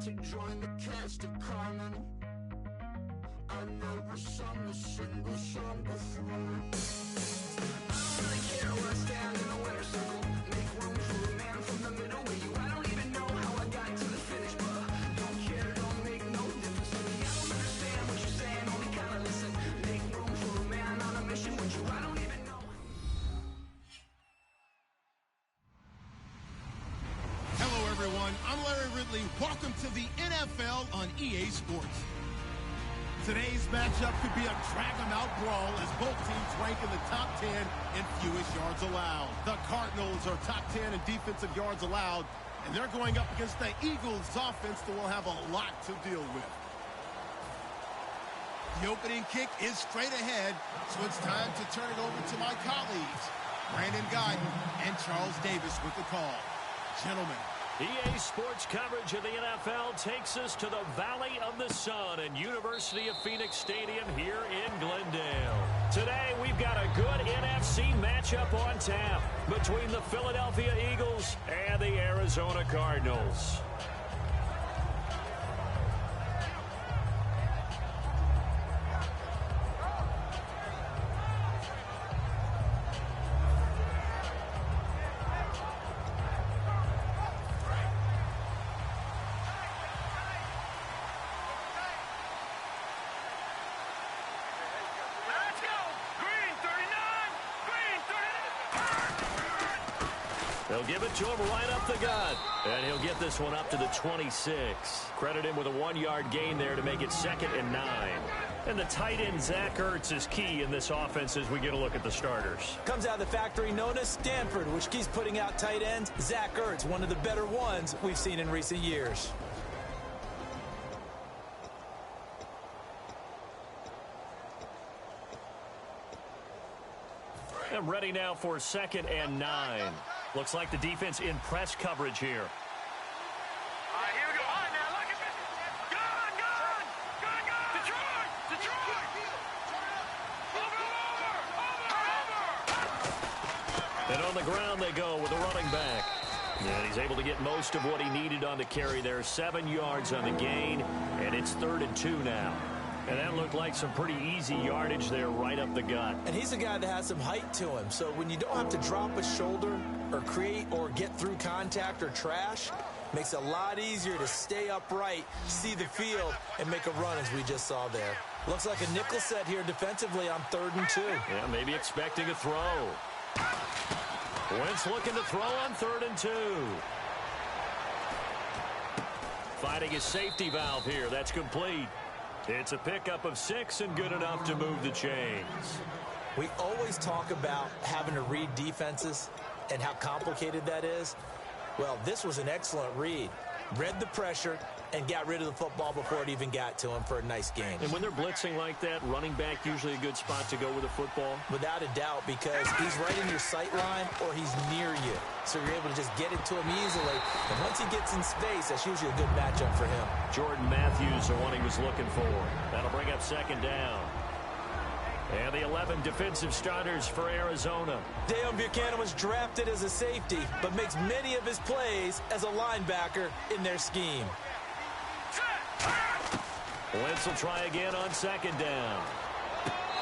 to join the cast of Carmen. I never sung a single song before. I don't really care where I stand in the winner's circle. Make room for a man from the middle where you. I don't even know how I got to the finish, but don't care, don't make no difference to me. I don't understand what you're saying, only kinda listen. Make room for a man on a mission with you. I don't even know. Hello, everyone. I'm Larry Ridley. Welcome to the NFL on EA Sports. Today's matchup could be a drag-em-out brawl as both teams rank in the top 10 in fewest yards allowed. The Cardinals are top 10 in defensive yards allowed, and they're going up against the Eagles' offense that will have a lot to deal with. The opening kick is straight ahead, so it's time to turn it over to my colleagues, Brandon Gaudin and Charles Davis with the call. Gentlemen. EA Sports coverage of the NFL takes us to the Valley of the Sun and University of Phoenix Stadium here in Glendale. Today, we've got a good NFC matchup on tap between the Philadelphia Eagles and the Arizona Cardinals. They'll give it to him right up the gut. And he'll get this one up to the 26. Credit him with a 1-yard gain there to make it 2nd and 9. And the tight end, Zach Ertz, is key in this offense as we get a look at the starters. Comes out of the factory known as Stanford, which keeps putting out tight ends. Zach Ertz, one of the better ones we've seen in recent years. And ready now for 2nd and 9. Looks like the defense in press coverage here. All right, here we go. All right, now, look at this. Gun! Detroit! Over! And on the ground they go with a running back. And he's able to get most of what he needed on the carry there. 7 yards on the gain, and it's 3rd and 2 now. And that looked like some pretty easy yardage there right up the gut. And he's a guy that has some height to him. So when you don't have to drop a shoulder or create or get through contact or trash, makes it a lot easier to stay upright, see the field, and make a run as we just saw there. Looks like a nickel set here defensively on 3rd and 2. Yeah, maybe expecting a throw. Wentz looking to throw on 3rd and 2. Finding his safety valve here. That's complete. It's a pickup of 6 and good enough to move the chains. We always talk about having to read defenses and how complicated that is. Well, this was an excellent read. Read the pressure and got rid of the football before it even got to him for a nice gain. And when they're blitzing like that, running back usually a good spot to go with the football? Without a doubt, because he's right in your sight line or he's near you. So you're able to just get it to him easily. And once he gets in space, that's usually a good matchup for him. Jordan Matthews, the one he was looking for. That'll bring up 2nd down. And the 11 defensive starters for Arizona. Deion Buchanan was drafted as a safety, but makes many of his plays as a linebacker in their scheme. Wentz will try again on 2nd down.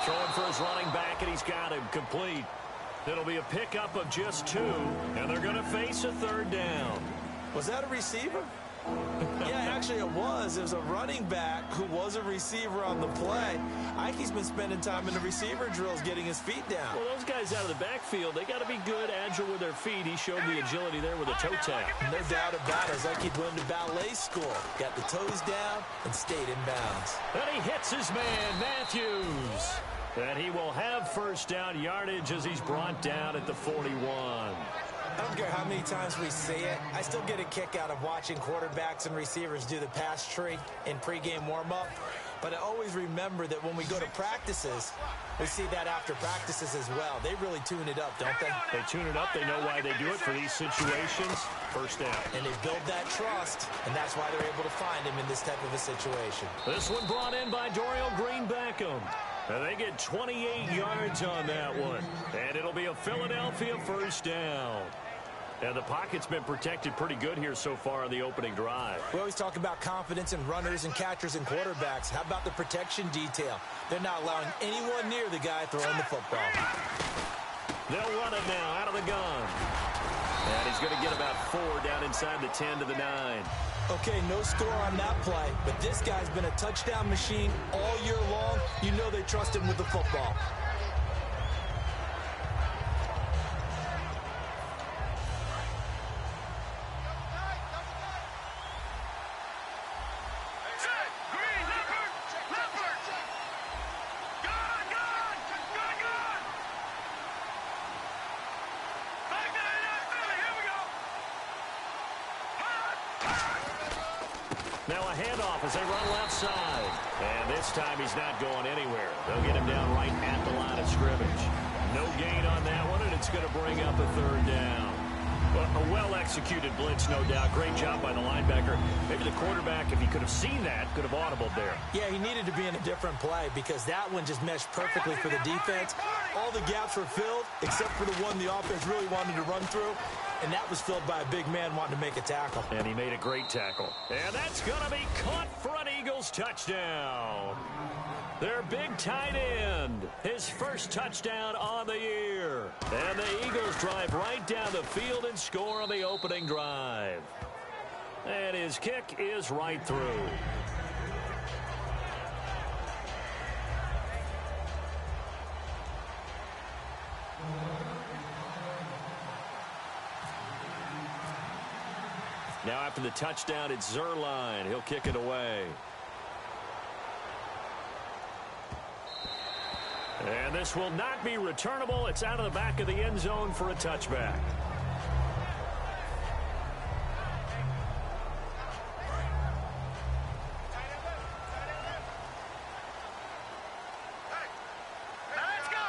Throwing for his running back, and he's got him complete. It'll be a pickup of just 2, and they're going to face a 3rd down. Was that a receiver? Yeah, actually it was. It was a running back who was a receiver on the play. Ike's been spending time in the receiver drills getting his feet down. Well, those guys out of the backfield, they got to be good, agile with their feet. He showed the agility there with a toe tap. No doubt about it. Ike went to ballet school. Got the toes down and stayed in bounds. And he hits his man, Matthews. And he will have 1st down yardage as he's brought down at the 41. I don't care how many times we see it. I still get a kick out of watching quarterbacks and receivers do the pass tree in pregame warm-up. But I always remember that when we go to practices, we see that after practices as well. They really tune it up, don't they? They tune it up. They know why they do it for these situations. 1st down. And they build that trust, and that's why they're able to find him in this type of a situation. This one brought in by Dorial Green-Beckham. And they get 28 yards on that one. And it'll be a Philadelphia 1st down. And the pocket's been protected pretty good here so far on the opening drive. We always talk about confidence in runners and catchers and quarterbacks. How about the protection detail? They're not allowing anyone near the guy throwing the football. They'll run it now out of the gun. And he's going to get about 4 down inside the 10 to the 9. Okay, no score on that play, but this guy's been a touchdown machine all year long. You know they trust him with the football. Now a handoff as they run left side. And this time he's not going anywhere. They'll get him down right at the line of scrimmage. No gain on that one, and it's going to bring up a 3rd down. A well-executed blitz, no doubt. Great job by the linebacker. Maybe the quarterback, if he could have seen that, could have audibled there. Yeah, he needed to be in a different play because that one just meshed perfectly for the defense. All the gaps were filled except for the one the offense really wanted to run through, and that was filled by a big man wanting to make a tackle. And he made a great tackle. And that's going to be caught for an Eagles touchdown. Their big tight end, his first touchdown on the year. And the Eagles drive right down the field and score on the opening drive. And his kick is right through. Now after the touchdown, it's Zuerlein. He'll kick it away. And this will not be returnable. It's out of the back of the end zone for a touchback. Let's go.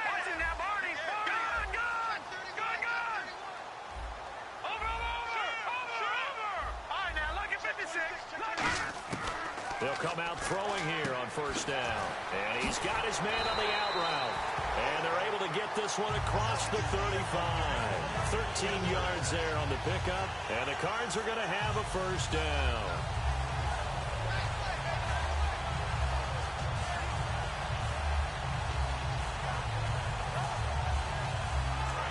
Watching now, Barney. Gun. Over. All right, now look at 56. They'll come out throwing here on 1st down. And he's got his man on the out route. And they're able to get this one across the 35. 13 yards there on the pickup. And the Cards are going to have a 1st down.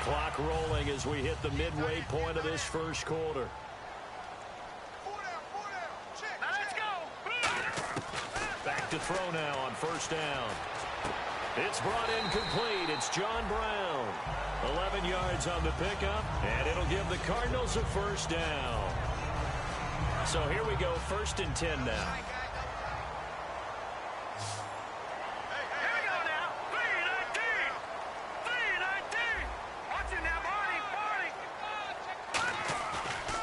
Clock rolling as we hit the midway point of this first quarter. Back to throw now on 1st down. It's brought in complete. It's John Brown. 11 yards on the pickup, and it'll give the Cardinals a 1st down. So here we go, 1st and 10 now. Here we go now. 3-19. Watching now, Barney.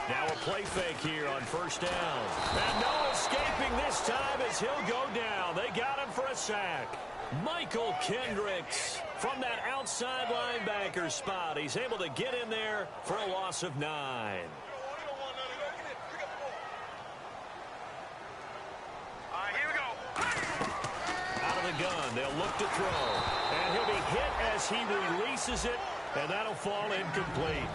Now a play fake here on 1st down. And no escaping this time as he'll go down. They got him for a sack. Michael Kendricks from that outside linebacker spot. He's able to get in there for a loss of 9. All right, here we go. Out of the gun, they'll look to throw. And he'll be hit as he releases it, and that'll fall incomplete.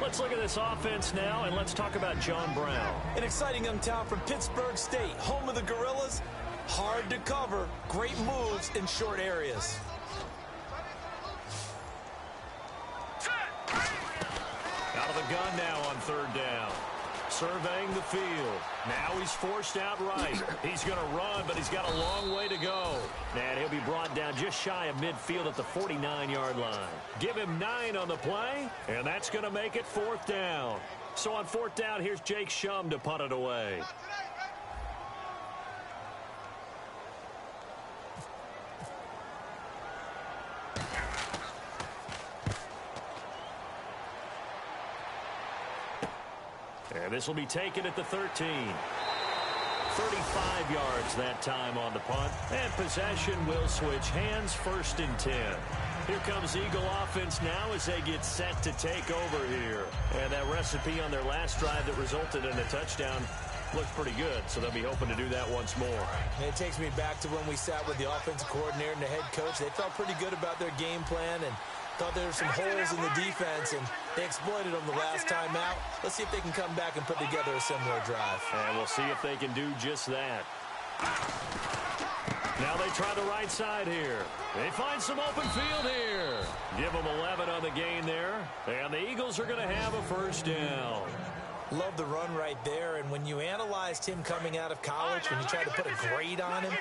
Let's look at this offense now, and let's talk about John Brown. An exciting young talent from Pittsburgh State, home of the Gorillas. Hard to cover, great moves in short areas. Out of the gun now on 3rd down. Surveying the field. Now he's forced out right. He's going to run, but he's got a long way to go. And he'll be brought down just shy of midfield at the 49-yard line. Give him 9 on the play, and that's going to make it 4th down. So on 4th down, here's Jake Shum to punt it away. And this will be taken at the 13. 35 yards that time on the punt. And possession will switch hands, 1st and 10. Here comes Eagle offense now as they get set to take over here. And that recipe on their last drive that resulted in a touchdown looked pretty good, so they'll be hoping to do that once more. And it takes me back to when we sat with the offensive coordinator and the head coach. They felt pretty good about their game plan, and Thought there were some holes in the defense, and they exploited them the last time out. Let's see if they can come back and put together a similar drive. And we'll see if they can do just that. Now they try the right side here. They find some open field here. Give them 11 on the gain there. And the Eagles are going to have a first down. Love the run right there, and when you analyzed him coming out of college, when you tried to put a grade on him,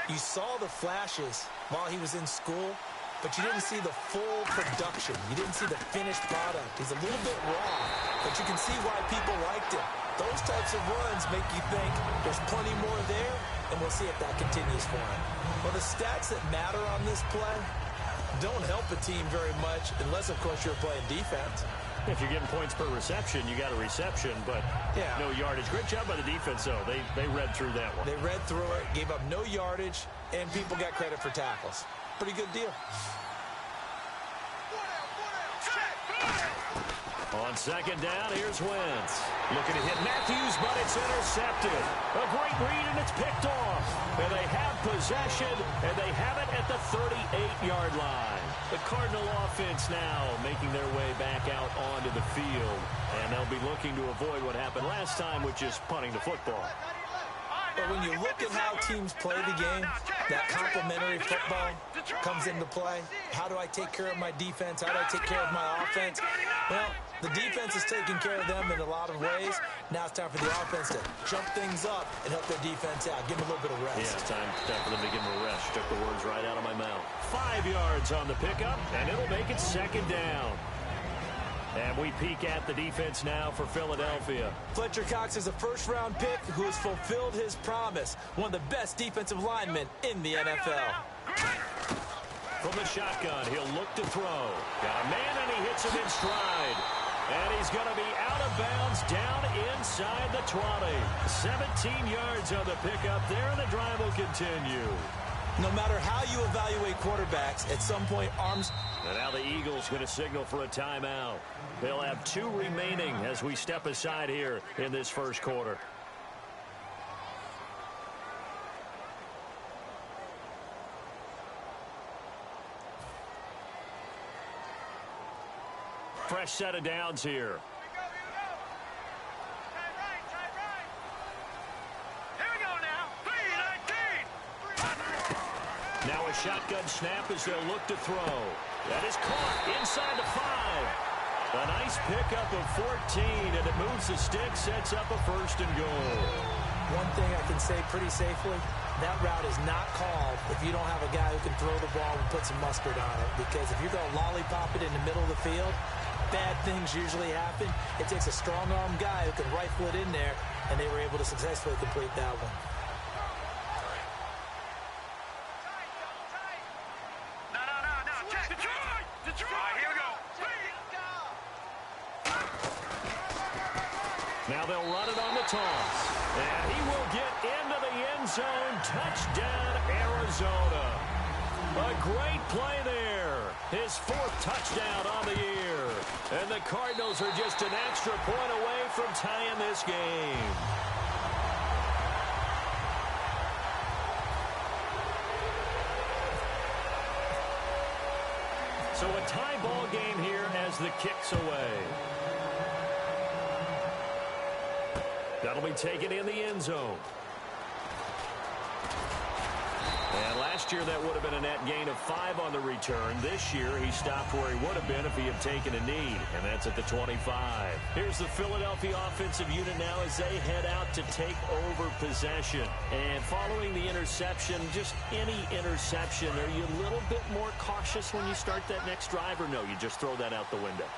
you saw the flashes while he was in school, but you didn't see the full production. You didn't see the finished product. He's a little bit raw, but you can see why people liked him. Those types of runs make you think there's plenty more there, and we'll see if that continues for him. Well, the stats that matter on this play don't help a team very much unless, of course, you're playing defense. If you're getting points per reception, you got a reception, but no yardage. Great job by the defense, though. They read through that one. They read through it, gave up no yardage, and people got credit for tackles. Pretty good deal. On second down, here's Wentz. Looking to hit Matthews, but it's intercepted. A great read, and it's picked off. And they have possession, and they have it at the 38-yard line. The Cardinal offense now making their way back out onto the field. And they'll be looking to avoid what happened last time, which is punting the football. But when you look at how teams play the game, that complementary football comes into play. How do I take care of my defense? How do I take care of my offense? Well, the defense is taking care of them in a lot of ways. Now it's time for the offense to jump things up and help their defense out. Give them a little bit of rest. Yeah, it's time for them to give them a rest. Took the words right out of my mouth. 5 yards on the pickup, and it'll make it second down. And we peek at the defense now for Philadelphia. Fletcher Cox is a first-round pick who has fulfilled his promise. One of the best defensive linemen in the NFL. From the shotgun, he'll look to throw. Got a man, and he hits him in stride. And he's going to be out of bounds down inside the 20. 17 yards on the pickup there, and the drive will continue. No matter how you evaluate quarterbacks, at some point, arms... And now the Eagles going to signal for a timeout. They'll have 2 remaining as we step aside here in this first quarter. Fresh set of downs here. Now a shotgun snap as they'll look to throw. That is caught inside the 5. A nice pickup of 14, and it moves the stick, sets up a first and goal. One thing I can say pretty safely, that route is not called if you don't have a guy who can throw the ball and put some mustard on it. Because if you're going to lollipop it in the middle of the field, bad things usually happen. It takes a strong-arm guy who can rifle it in there, and they were able to successfully complete that one. Now they'll run it on the toss. And he will get into the end zone. Touchdown, Arizona. A great play there. His 4th touchdown on the year. And the Cardinals are just an extra point away from tying this game. So a tie ball game here as the kick's away. That'll be taken in the end zone. And last year that would have been a net gain of 5 on the return. This year he stopped where he would have been if he had taken a knee, and that's at the 25. Here's the Philadelphia offensive unit now as they head out to take over possession. And following the interception, just any interception, are you a little bit more cautious when you start that next drive, or no, you just throw that out the window?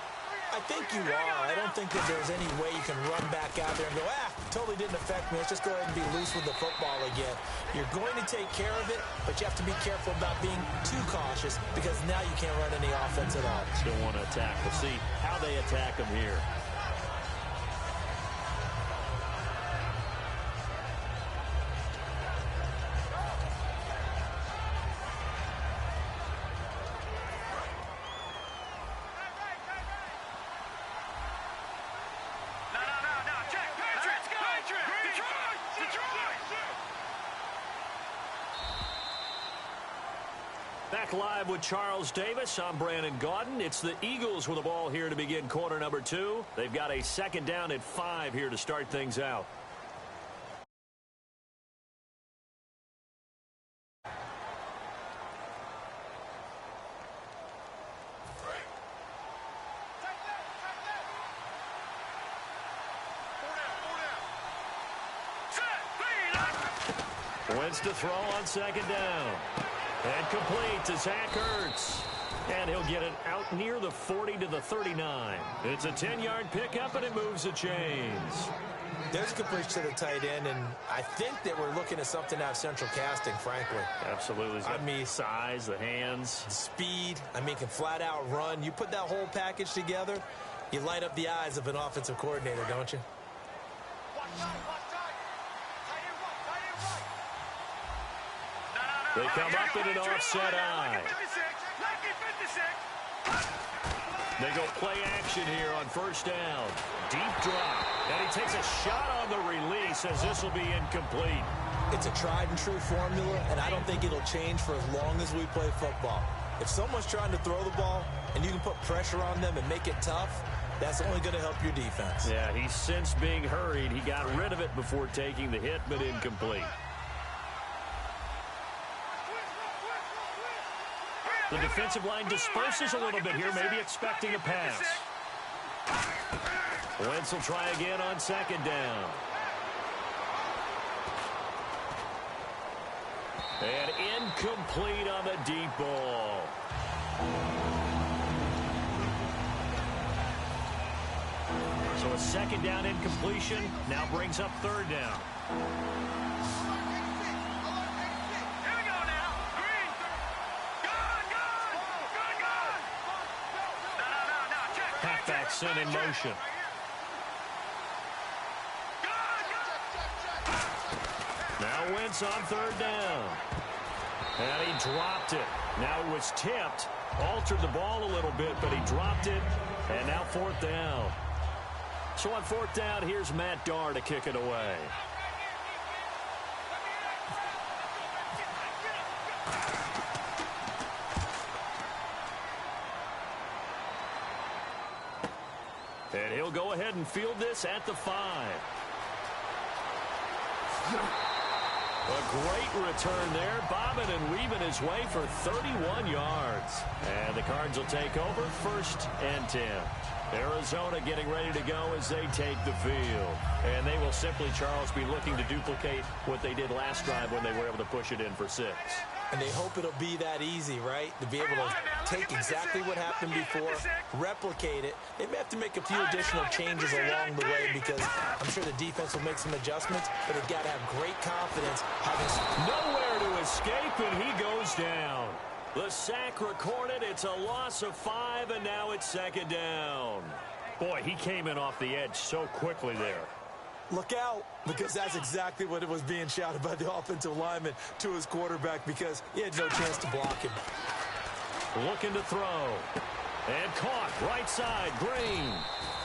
I think you are. I don't think that there's any way you can run back out there and go, totally didn't affect me. Let's just go ahead and be loose with the football again. You're going to take care of it, but you have to be careful about being too cautious because now you can't run any offense at all. Still want to attack. We'll see how they attack them here. Back live with Charles Davis. I'm Brandon Gaudin. It's the Eagles with the ball here to begin quarter number 2. They've got a second down at 5 here to start things out. Wentz to throw on second down. And complete to Zach Ertz. And he'll get it out near the 40 to the 39. It's a 10-yard pickup, and it moves the chains. There's a completion to the tight end, and I think that we're looking at something out of central casting, frankly. Absolutely. I mean, size, the hands. Speed. I mean, can flat out run. You put that whole package together, you light up the eyes of an offensive coordinator, don't you? They come up in an offset eye. They go play action here on first down. Deep drop. And he takes a shot on the release as this will be incomplete. It's a tried and true formula, and I don't think it'll change for as long as we play football. If someone's trying to throw the ball and you can put pressure on them and make it tough, that's only going to help your defense. Yeah, he's since being hurried. He got rid of it before taking the hit, but incomplete. The defensive line disperses a little bit here, maybe expecting a pass. Wentz will try again on second down. And incomplete on the deep ball. So a second down incompletion now brings up third down. Halfback sent in motion. Now Wentz on third down. And he dropped it. Now it was tipped. Altered the ball a little bit, but he dropped it. And now fourth down. So on fourth down, here's Matt Darr to kick it away. And he'll go ahead and field this at the 5. A great return there, bobbing and weaving his way for 31 yards. And the Cards will take over, 1st and 10. Arizona getting ready to go as they take the field. And they will simply, Charles, be looking to duplicate what they did last drive when they were able to push it in for 6. And they hope it'll be that easy, right? To be able to take exactly what happened before, replicate it. They may have to make a few additional changes along the way because I'm sure the defense will make some adjustments, but they've got to have great confidence. Nowhere to escape, and he goes down. The sack recorded. It's a loss of 5, and now it's second down. Boy, he came in off the edge so quickly there. Look out, because that's exactly what it was being shouted by the offensive lineman to his quarterback because he had no chance to block him. Looking to throw. And caught right side, Green.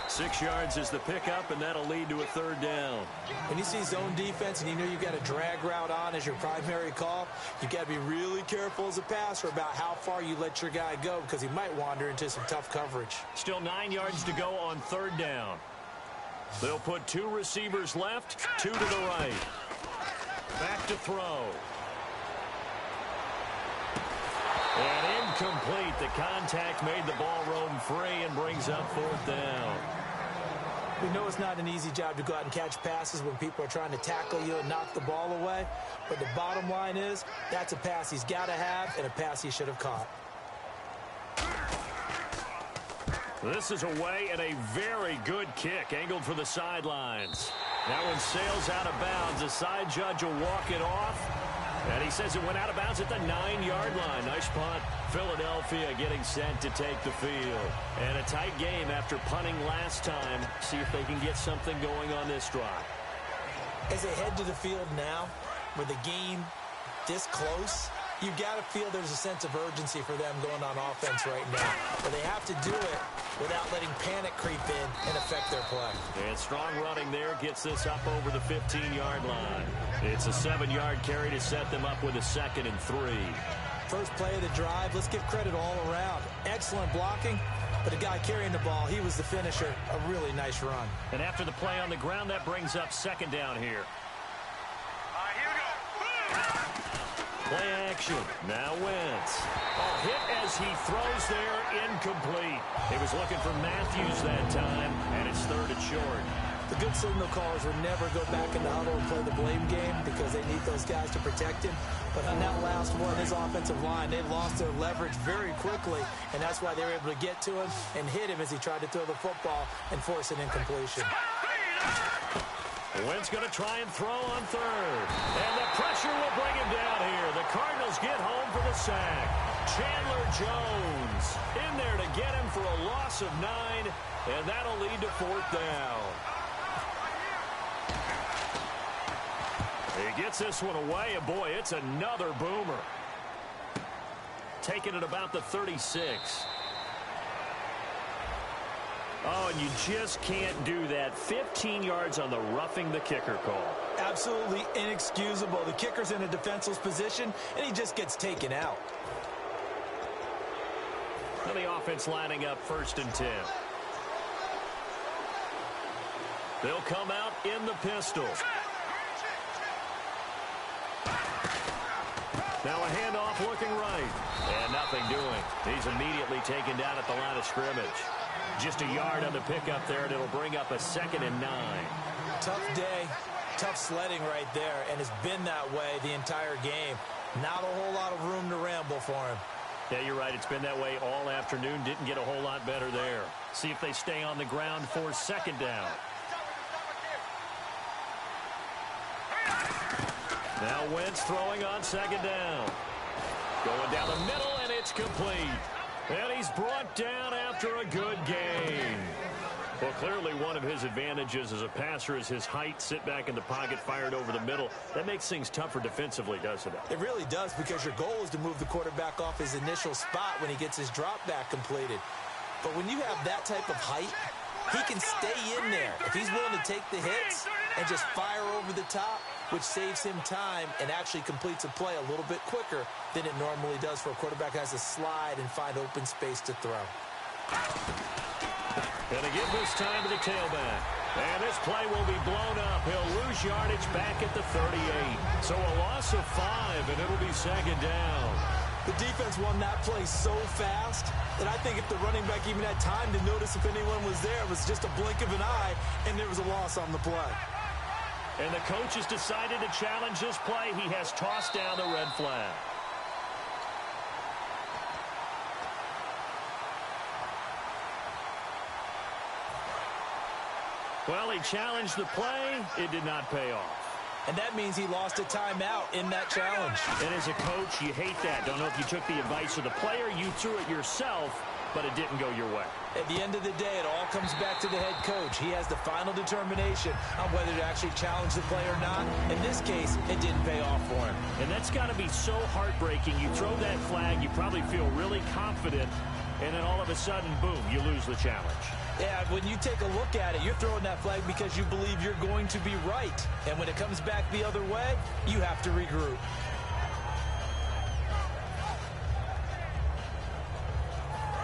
6 yards is the pickup, and that'll lead to a third down. When you see zone defense and you know you've got a drag route on as your primary call, you've got to be really careful as a passer about how far you let your guy go because he might wander into some tough coverage. Still 9 yards to go on third down. They'll put 2 receivers left, 2 to the right. Back to throw. And incomplete. The contact made the ball roam free and brings up fourth down. We know it's not an easy job to go out and catch passes when people are trying to tackle you and knock the ball away. But the bottom line is that's a pass he's got to have and a pass he should have caught. This is away and a very good kick angled for the sidelines. That one sails out of bounds. The side judge will walk it off. And he says it went out of bounds at the 9-yard line. Nice punt. Philadelphia getting set to take the field. And a tight game after punting last time. See if they can get something going on this drive. As they head to the field now, with the game this close, you've got to feel there's a sense of urgency for them going on offense right now. But they have to do it without letting panic creep in and affect their play. And strong running there gets this up over the 15-yard line. It's a 7-yard carry to set them up with a 2nd and 3. first play of the drive. Let's give credit all around. Excellent blocking, but the guy carrying the ball, he was the finisher. A really nice run. And after the play on the ground, that brings up second down here. Here we go. Play action. Now Wentz. Oh, hit as he throws there, incomplete. He was looking for Matthews that time, and it's third and short. The good signal callers would never go back in the huddle and play the blame game because they need those guys to protect him. But on that last one, his offensive line, they lost their leverage very quickly, and that's why they were able to get to him and hit him as he tried to throw the football and force an incompletion. Wentz going to try and throw on third. And the pressure will bring him down here. The Cardinals get home for the sack. Chandler Jones in there to get him for a loss of 9, and that'll lead to fourth down. He gets this one away, and boy, it's another boomer. Taking it about the 36. Oh, and you just can't do that. 15 yards on the roughing the kicker call. Absolutely inexcusable. The kicker's in a defenseless position, and he just gets taken out. And the offense lining up 1st and 10. They'll come out in the pistol. Now a handoff looking right. And nothing doing. He's immediately taken down at the line of scrimmage. Just a yard on the pickup there, and it'll bring up a 2nd and 9. Tough day, tough sledding right there, and it's been that way the entire game. Not a whole lot of room to ramble for him. Yeah, you're right. It's been that way all afternoon. Didn't get a whole lot better there. See if they stay on the ground for 2nd down. Now Wentz throwing on 2nd down. Going down the middle, and it's complete. And he's brought down after a good game. Well, clearly one of his advantages as a passer is his height. Sit back in the pocket, fired over the middle. That makes things tougher defensively, doesn't it? It really does, because your goal is to move the quarterback off his initial spot when he gets his drop back completed. But when you have that type of height, he can stay in there. If he's willing to take the hits and just fire over the top, which saves him time and actually completes a play a little bit quicker than it normally does for a quarterback who has to slide and find open space to throw. Going to give this time to the tailback. And this play will be blown up. He'll lose yardage back at the 38. So a loss of 5, and it'll be 2nd down. The defense won that play so fast that I think if the running back even had time to notice if anyone was there, it was just a blink of an eye, and there was a loss on the play. And the coach has decided to challenge this play. He has tossed down the red flag. Well, he challenged the play. It did not pay off. And that means he lost a timeout in that challenge. And as a coach, you hate that. Don't know if you took the advice of the player. You threw it yourself, but it didn't go your way. At the end of the day, it all comes back to the head coach. He has the final determination on whether to actually challenge the play or not. In this case, it didn't pay off for him. And that's got to be so heartbreaking. You throw that flag, you probably feel really confident, and then all of a sudden, boom, you lose the challenge. Yeah, when you take a look at it, you're throwing that flag because you believe you're going to be right. And when it comes back the other way, you have to regroup.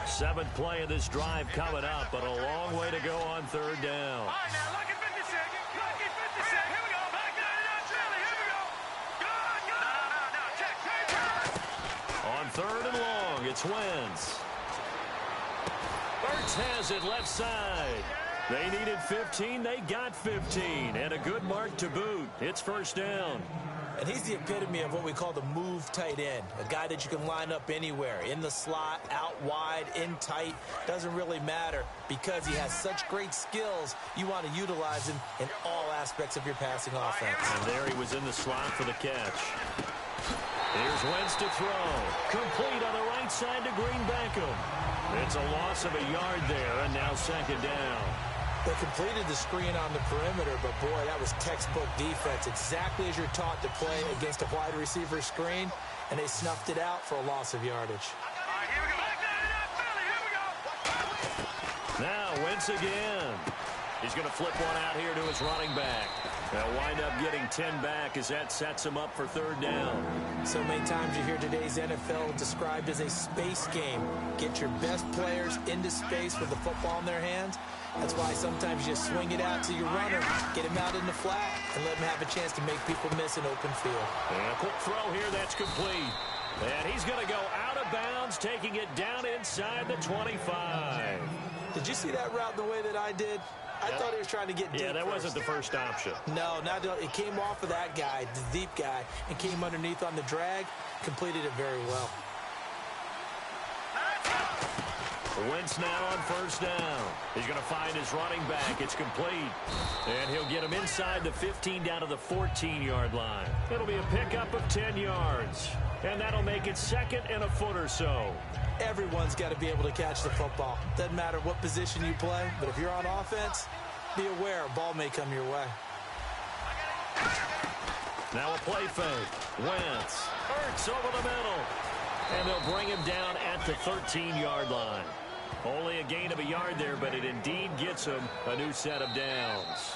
Seventh play of this drive coming up, but a long way to go on 3rd down. All right, now, lucky 56. Lucky 56. Here we go. Back down to Philly. Here we go. Good. No. Check. On 3rd and long, it's Wentz. Ertz has it left side. They needed 15. They got 15. And a good mark to boot. It's 1st down. And he's the epitome of what we call the move tight end. A guy that you can line up anywhere. In the slot, out wide, in tight. Doesn't really matter because he has such great skills. You want to utilize him in all aspects of your passing offense. And there he was in the slot for the catch. Here's Wentz to throw. Complete on the right side to Green Beckham. It's a loss of a yard there, and now 2nd down. They completed the screen on the perimeter, but boy, that was textbook defense. Exactly as you're taught to play against a wide receiver screen, and they snuffed it out for a loss of yardage. All right, here we go. Back down to Philly. Here we go. Now Wentz again. He's going to flip one out here to his running back. They'll wind up getting 10 back as that sets him up for third down. So many times you hear today's NFL described as a space game. Get your best players into space with the football in their hands. That's why sometimes you just swing it out to your runner, get him out in the flat, and let him have a chance to make people miss an open field. And a quick throw here that's complete. And he's going to go out of bounds, taking it down inside the 25. Did you see that route the way that I did? I thought he was trying to get deep. Yeah, that first. wasn't the first option. No, it came off of that guy, the deep guy, and came underneath on the drag, completed it very well. Wentz now on first down. He's going to find his running back. It's complete. And he'll get him inside the 15 down to the 14-yard line. It'll be a pickup of 10 yards. And that'll make it second and a foot or so. Everyone's got to be able to catch the football. Doesn't matter what position you play, but if you're on offense, be aware a ball may come your way. Now a play fake. Wentz. Hurts over the middle. And they'll bring him down at the 13-yard line. Only a gain of a yard there, but it indeed gets him a new set of downs.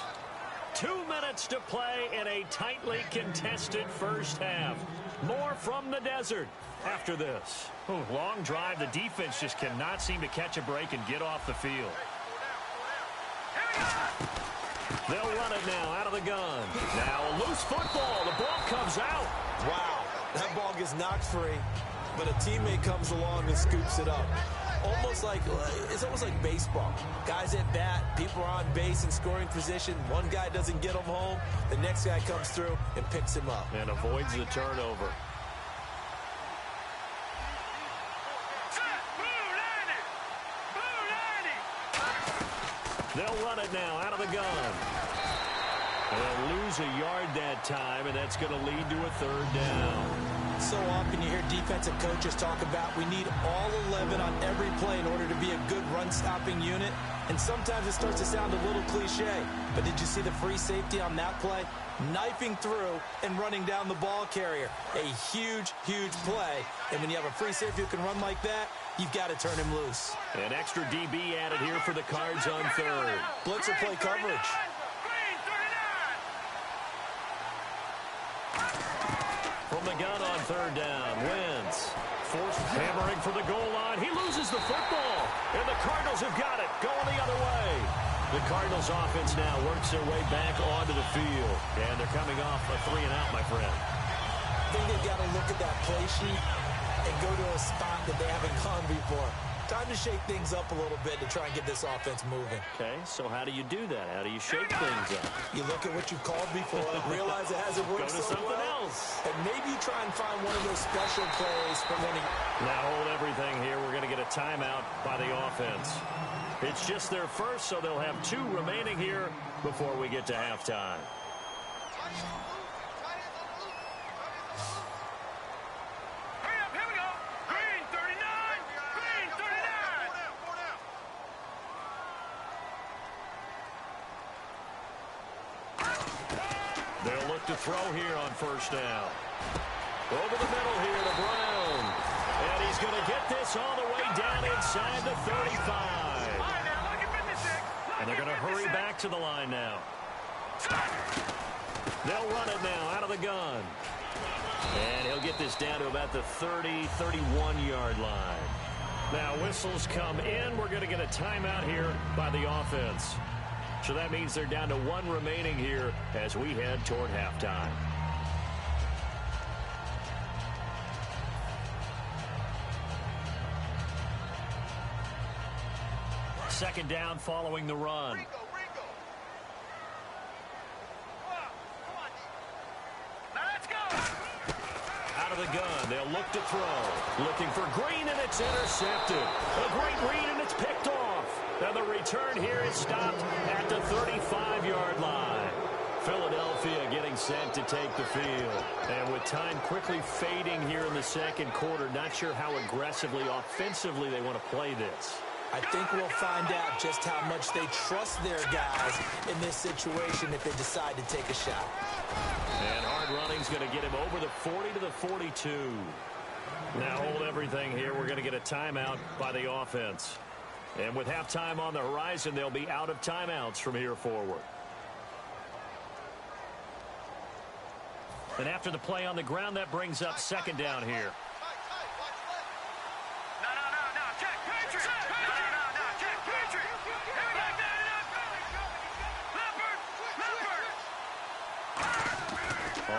2 minutes to play in a tightly contested first half. More from the desert after this. Long drive. The defense just cannot seem to catch a break and get off the field. They'll run it now out of the gun. Now a loose football. The ball comes out. Wow, that ball gets knocked free, but a teammate comes along and scoops it up. It's almost like baseball. Guys at bat, people are on base in scoring position. One guy doesn't get him home. The next guy comes through and picks him up. And avoids the turnover. They'll run it now out of the gun. They'll lose a yard that time, and that's going to lead to a third down. So often you hear defensive coaches talk about we need all 11 on every play in order to be a good run-stopping unit. And sometimes it starts to sound a little cliche. But did you see the free safety on that play? Knifing through and running down the ball carrier. A huge, huge play. And when you have a free safety who can run like that, you've got to turn him loose. An extra DB added here for the Cards on third. Blitzer play coverage. From the gun on third down, Wentz forced hammering for the goal line. He loses the football, and the Cardinals have got it, going the other way. The Cardinals offense now works their way back onto the field, and they're coming off a 3-and-out, my friend. I think they've got to look at that play sheet and go to a spot that they haven't gone before. Time to shake things up a little bit to try and get this offense moving. Okay, so how do you do that? How do you shake things up? You look at what you've called before, realize it hasn't worked Go to so something well, else. and maybe you try and find one of those special plays from one of Now hold everything here. We're going to get a timeout by the offense. It's just their first, so they'll have 2 remaining here before we get to halftime. They'll look to throw here on first down. Over the middle here to Brown. And he's going to get this all the way down inside the 35. And they're going to hurry back to the line now. They'll run it now out of the gun. And he'll get this down to about the 30, 31-yard line. Now whistles come in. We're going to get a timeout here by the offense. So that means they're down to 1 remaining here as we head toward halftime. Second down following the run. Out of the gun, they'll look to throw. Looking for Green, and it's intercepted. A great read, and it's picked off. And the return here is stopped at the 35-yard line. Philadelphia getting set to take the field. And with time quickly fading here in the second quarter, not sure how aggressively, offensively they want to play this. I think we'll find out just how much they trust their guys in this situation if they decide to take a shot. And hard running's going to get him over the 40 to the 42. Now hold everything here. We're going to get a timeout by the offense. And with halftime on the horizon, they'll be out of timeouts from here forward. And after the play on the ground, that brings up second down here.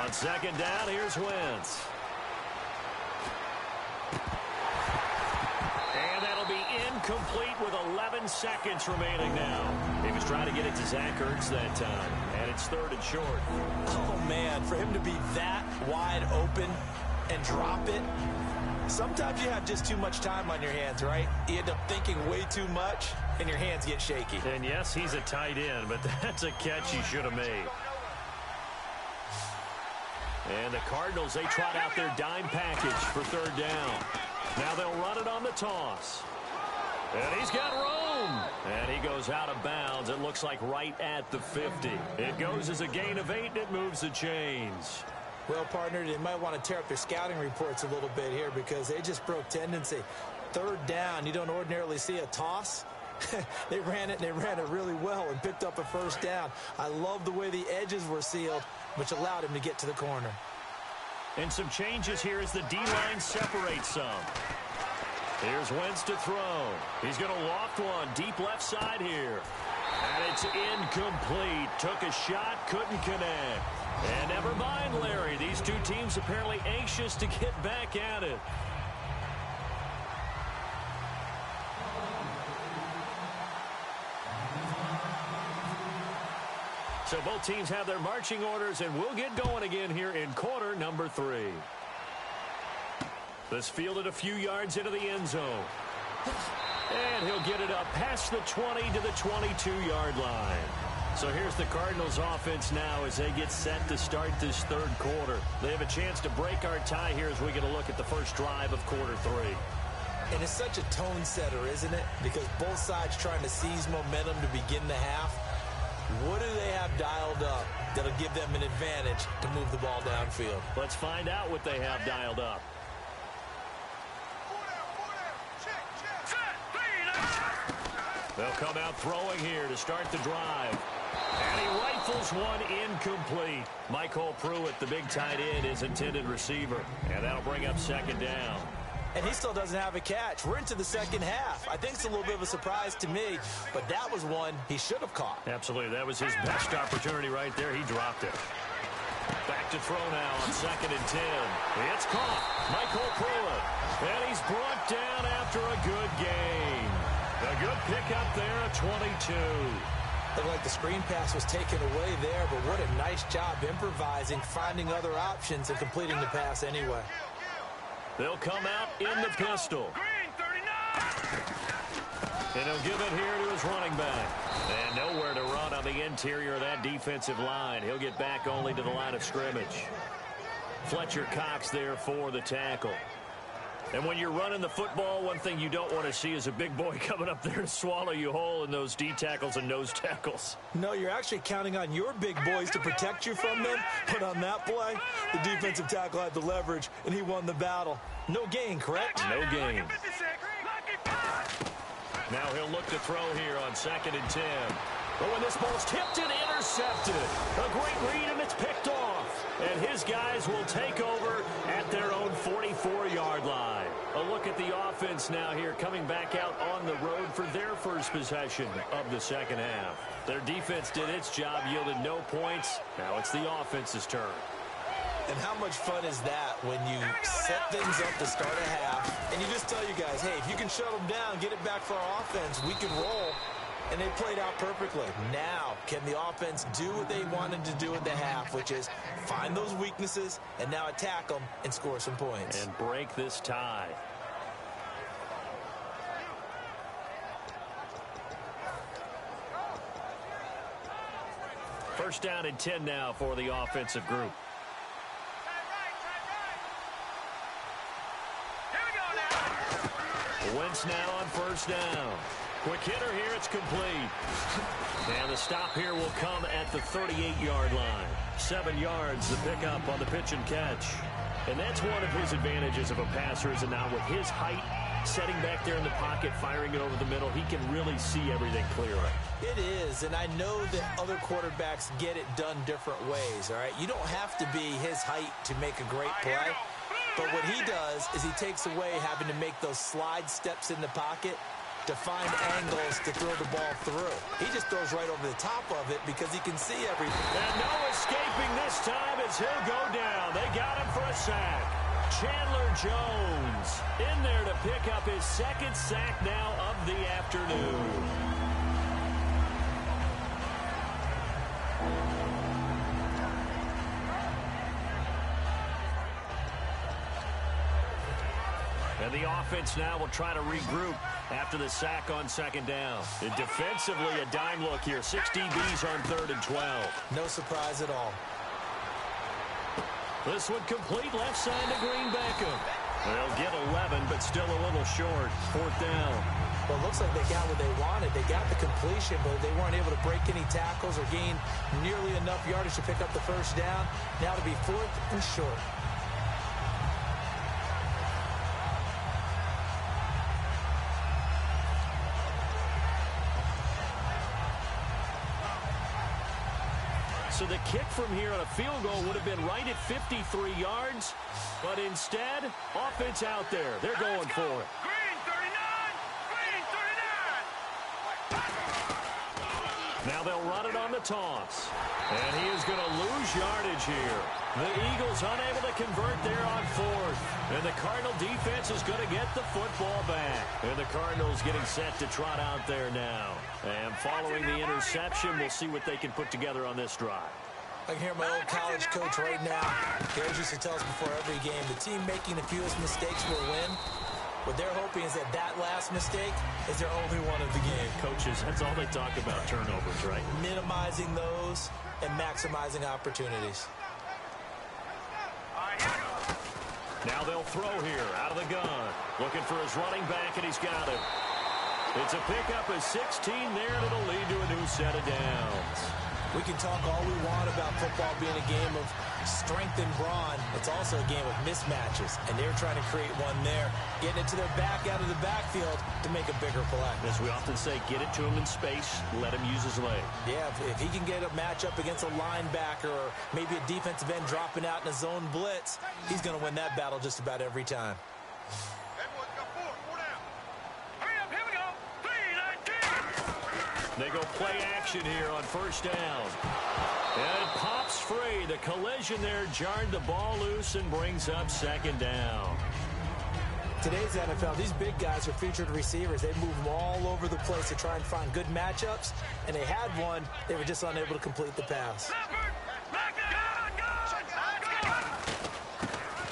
On second down, here's Wentz. And that'll be incomplete with 11 seconds remaining now. He was trying to get it to Zach Ertz that time, and it's third and short. Oh, man, for him to be that wide open and drop it, sometimes you have just too much time on your hands, right? You end up thinking way too much, and your hands get shaky. And yes, he's a tight end, but that's a catch he should have made. And the Cardinals, they trot out their dime package for third down. Now they'll run it on the toss. And he's got room. And he goes out of bounds. It looks like right at the 50. It goes as a gain of 8, and it moves the chains. Well, partner, they might want to tear up their scouting reports a little bit here because they just broke tendency. Third down, you don't ordinarily see a toss. They ran it, and they ran it really well and picked up a first down. I love the way the edges were sealed, which allowed him to get to the corner. And some changes here as the D-line separates some. Here's Wentz to throw. He's going to loft one deep left side here. And it's incomplete. Took a shot, couldn't connect. And never mind, Larry. These two teams apparently anxious to get back at it. So both teams have their marching orders, and we'll get going again here in quarter number 3. This fielded a few yards into the end zone. And he'll get it up past the 20 to the 22-yard line. So here's the Cardinals offense now as they get set to start this third quarter. They have a chance to break our tie here as we get a look at the first drive of quarter 3. And it's such a tone setter, isn't it? Because both sides trying to seize momentum to begin the half. What do they have dialed up that'll give them an advantage to move the ball downfield? Let's find out what they have dialed up. They'll come out throwing here to start the drive. And he rifles one incomplete. Michael Pruitt, the big tight end, is intended receiver. And that'll bring up second down. And he still doesn't have a catch. We're into the second half. I think it's a little bit of a surprise to me, but that was one he should have caught. Absolutely. That was his best opportunity right there. He dropped it. Back to throw now on second and 10. It's caught. Michael Pruitt. And he's brought down after a good gain. A good pickup there at 22. Looked like the screen pass was taken away there, but what a nice job improvising, finding other options, and completing the pass anyway. They'll come out in the pistol. And he'll give it here to his running back. And nowhere to run on the interior of that defensive line. He'll get back only to the line of scrimmage. Fletcher Cox there for the tackle. And when you're running the football, one thing you don't want to see is a big boy coming up there to swallow you whole in those D tackles and nose tackles. No, you're actually counting on your big boys to protect you from them. But on that play, the defensive tackle had the leverage, and he won the battle. No gain, correct? No gain. Now he'll look to throw here on second and 10. But when this ball's tipped and intercepted, a great read, and it's picked off. And his guys will take over at their own 44-yard line. A look at the offense now here, coming back out on the road for their first possession of the second half. Their defense did its job, yielded no points. Now it's the offense's turn. And how much fun is that when you set things up to start a half, and you just tell you guys, hey, if you can shut them down, get it back for our offense, we can roll. And they played out perfectly. Now, can the offense do what they wanted to do at the half, which is find those weaknesses and now attack them and score some points. And break this tie. First down and 10 now for the offensive group. Wentz now on first down. Quick hitter here, it's complete. And the stop here will come at the 38-yard line. 7 yards, the pickup on the pitch and catch. And that's one of his advantages of a passer, is that now with his height setting back there in the pocket, firing it over the middle. He can really see everything clearly. It is, and I know that other quarterbacks get it done different ways, all right? You don't have to be his height to make a great play, but what he does is he takes away having to make those slide steps in the pocket to find angles to throw the ball through. He just throws right over the top of it because he can see everything. And no escaping this time as he'll go down. They got him for a sack. Chandler Jones in there to pick up his second sack now of the afternoon. And the offense now will try to regroup after the sack on second down. And defensively, a dime look here. 6 DBs on 3rd and 12. No surprise at all. This one complete left side to Green Beckham. They'll get 11, but still a little short. 4th down. Well, it looks like they got what they wanted. They got the completion, but they weren't able to break any tackles or gain nearly enough yardage to pick up the first down. Now to be 4th and short. So the kick from here on a field goal would have been right at 53 yards. But instead, offense out there. They're going for it. Green 39! Green 39! Now they'll run it on the toss. And he is going to lose yardage here. The Eagles unable to convert there on 4th. And the Cardinal defense is going to get the football back. And the Cardinals getting set to trot out there now. And following the interception, we'll see what they can put together on this drive. I can hear my old college coach right now. He always used to tell us before every game, the team making the fewest mistakes will win. What they're hoping is that that last mistake is their only one of the game. Coaches, that's all they talk about, turnovers, right? Minimizing those and maximizing opportunities. Now they'll throw here out of the gun. Looking for his running back, and he's got it. It's a pickup of 16 there, and it'll lead to a new set of downs. We can talk all we want about football being a game of strength and brawn. It's also a game of mismatches, and they're trying to create one there, getting it to their back out of the backfield to make a bigger play. As we often say, get it to him in space, let him use his leg. Yeah, if he can get a matchup against a linebacker or maybe a defensive end dropping out in a zone blitz, he's going to win that battle just about every time. They go play action here on first down. And it pops free. The collision there jarred the ball loose and brings up second down. Today's NFL, these big guys are featured receivers. They move them all over the place to try and find good matchups. And they had one. They were just unable to complete the pass.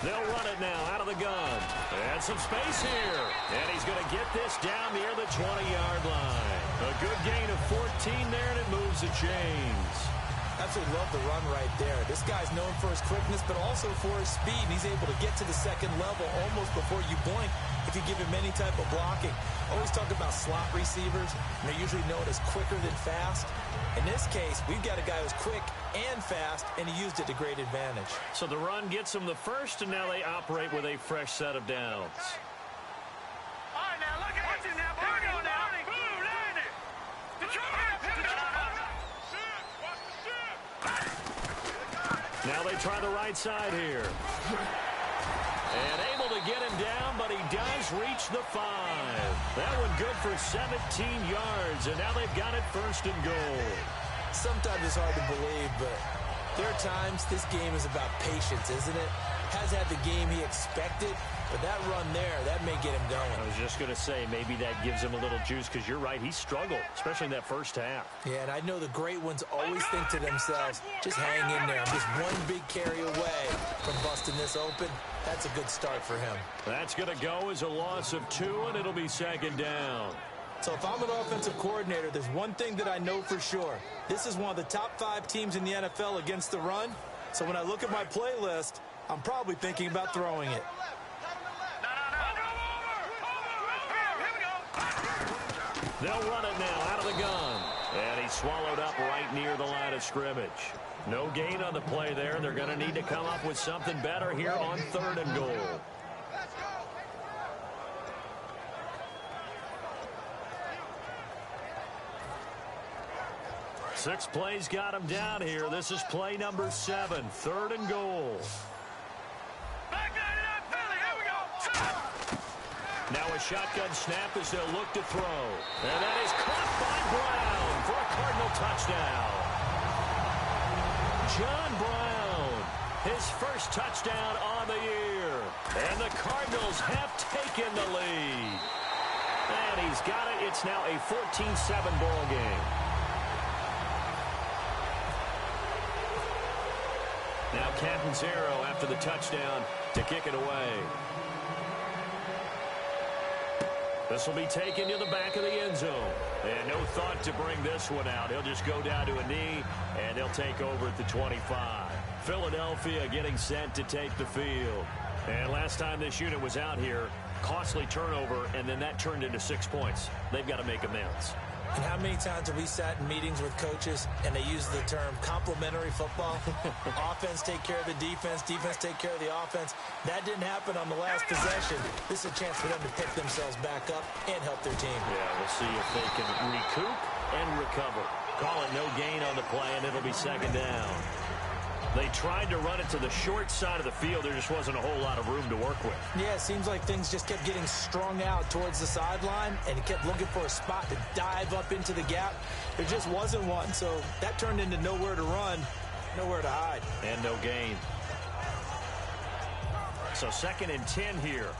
They'll run it now out of the gun. And some space here. And he's going to get this down near the 20-yard line. A good gain of 14 there, and it moves the chains. Absolutely love the run right there. This guy's known for his quickness, but also for his speed. And he's able to get to the second level almost before you blink if you give him any type of blocking. Always talk about slot receivers, and they're usually known as quicker than fast. In this case, we've got a guy who's quick and fast, and he used it to great advantage. So the run gets him the first, and now they operate with a fresh set of downs. All right, now look at him now. Here we go now. Boom, land it. Now they try the right side here. And able to get him down, but he does reach the 5. That one good for 17 yards, and now they've got it first and goal. Sometimes it's hard to believe, but there are times this game is about patience, isn't it? Has had the game he expected, but that run there, that may get him going. I was just going to say, maybe that gives him a little juice, because you're right, he struggled, especially in that first half. Yeah, and I know the great ones always think to themselves, just hang in there. I'm just one big carry away from busting this open. That's a good start for him. That's going to go as a loss of 2, and it'll be second down. So if I'm an offensive coordinator, there's one thing that I know for sure. This is one of the top 5 teams in the NFL against the run. So when I look at my playlist, I'm probably thinking about throwing it. They'll run it now out of the gun. And he's swallowed up right near the line of scrimmage. No gain on the play there. They're going to need to come up with something better here on 3rd and goal. 6 plays got him down here. This is play number 7, 3rd and goal. Back 99 Philly, here we go. Now a shotgun snap as they'll look to throw. And that is caught by Brown for a Cardinal touchdown. John Brown, his first touchdown on the year. And the Cardinals have taken the lead. And he's got it. It's now a 14-7 ball game. Now Catanzaro after the touchdown to kick it away. This will be taken to the back of the end zone. And no thought to bring this one out. He'll just go down to a knee, and they'll take over at the 25. Philadelphia getting set to take the field. And last time this unit was out here, costly turnover, and then that turned into 6 points. They've got to make amends. And how many times have we sat in meetings with coaches and they use the term complementary football? Offense take care of the defense, defense take care of the offense. That didn't happen on the last possession. This is a chance for them to pick themselves back up and help their team. Yeah, we'll see if they can recoup and recover. Call it no gain on the play, and it'll be 2nd down. They tried to run it to the short side of the field. There just wasn't a whole lot of room to work with. Yeah, it seems like things just kept getting strung out towards the sideline, and he kept looking for a spot to dive up into the gap. There just wasn't one, so that turned into nowhere to run, nowhere to hide. And no gain. So 2nd and 10 here.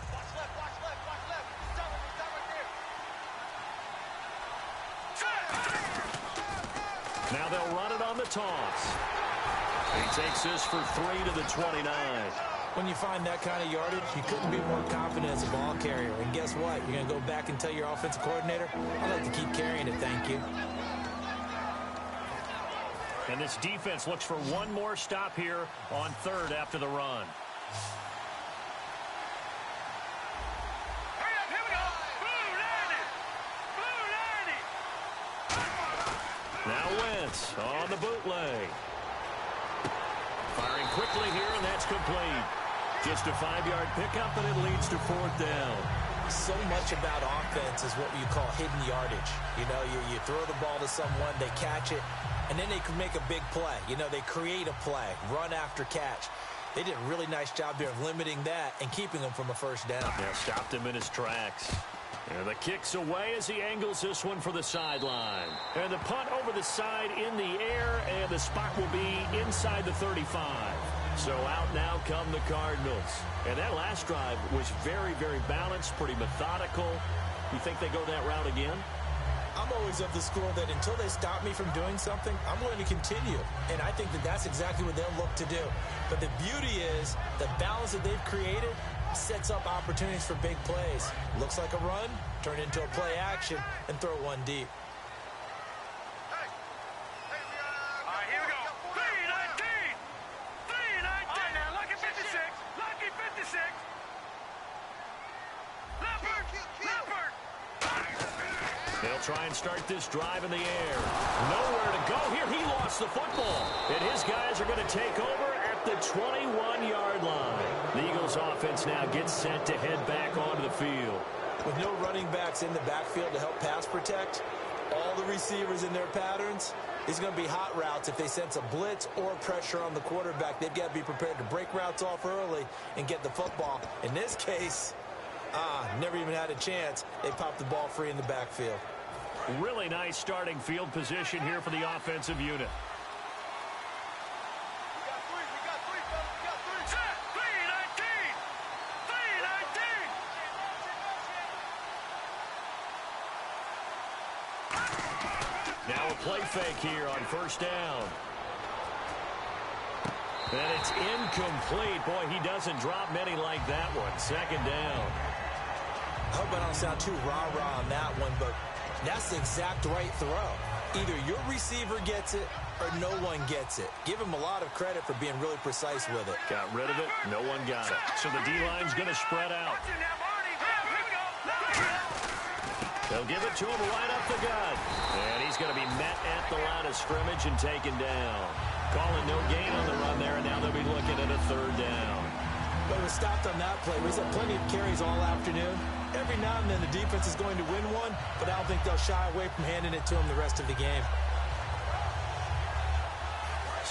Now they'll run it on the toss. He takes this for 3 to the 29. When you find that kind of yardage, you couldn't be more confident as a ball carrier. And guess what? You're going to go back and tell your offensive coordinator, I'd like to keep carrying it, thank you. And this defense looks for one more stop here on 3rd after the run. Hurry up, here we go. Blue 90. Blue 90. Now Wentz on the bootleg. Firing quickly here, and that's complete. Just a 5-yard pickup, and it leads to 4th down. So much about offense is what you call hidden yardage. You know, you throw the ball to someone, they catch it, and then they can make a big play. You know, they create a play, run after catch. They did a really nice job there of limiting that and keeping him from a 1st down. Yeah, stopped him in his tracks. And the kick's away as he angles this one for the sideline. And the punt over the side in the air, and the spot will be inside the 35. So out now come the Cardinals. And that last drive was very, very balanced, pretty methodical. You think they go that route again? I'm always of the school that until they stop me from doing something, I'm going to continue. And I think that that's exactly what they'll look to do. But the beauty is the balance that they've created sets up opportunities for big plays. Looks like a run, turn it into a play action, and throw one deep. All right, here we go. 319. 319. All right, now, lucky 56. Lucky 56. Leopard. They'll try and start this drive in the air. Nowhere to go here. He lost the football. And his guys are going to take over at the 21-yard line. The Eagles offense now gets set to head back onto the field. With no running backs in the backfield to help pass protect, all the receivers in their patterns, it's going to be hot routes. If they sense a blitz or pressure on the quarterback, they've got to be prepared to break routes off early and get the football. In this case, never even had a chance. They popped the ball free in the backfield. Really nice starting field position here for the offensive unit. Now a play fake here on 1st down. And it's incomplete. Boy, he doesn't drop many like that one. 2nd down. I hope I don't sound too rah-rah on that one, but that's the exact right throw. Either your receiver gets it or no one gets it. Give him a lot of credit for being really precise with it. Got rid of it. No one got it. So the D-line's going to spread out. They'll give it to him right up the gut. And he's going to be met at the line of scrimmage and taken down. Calling no gain on the run there, and now they'll be looking at a 3rd down. But it was stopped on that play. We've had plenty of carries all afternoon. Every now and then the defense is going to win one, but I don't think they'll shy away from handing it to him the rest of the game.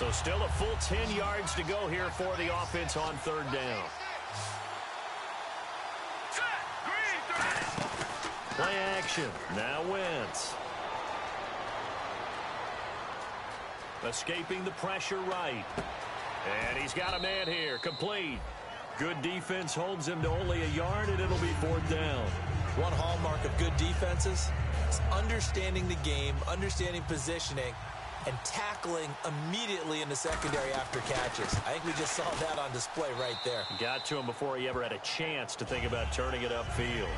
So still a full 10 yards to go here for the offense on third down. Play action. Now Wentz. Escaping the pressure right. And he's got a man here. Complete. Good defense holds him to only a yard, and it'll be fourth down. One hallmark of good defenses is understanding the game, understanding positioning, and tackling immediately in the secondary after catches. I think we just saw that on display right there. Got to him before he ever had a chance to think about turning it upfield.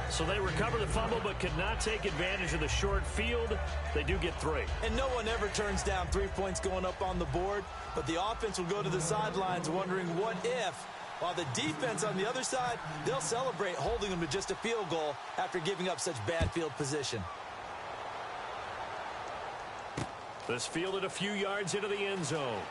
So they recover the fumble but could not take advantage of the short field. They do get 3. And no one ever turns down 3 points going up on the board, but the offense will go to the sidelines wondering what if, while the defense on the other side, they'll celebrate holding them to just a field goal after giving up such bad field position. This fielded a few yards into the end zone.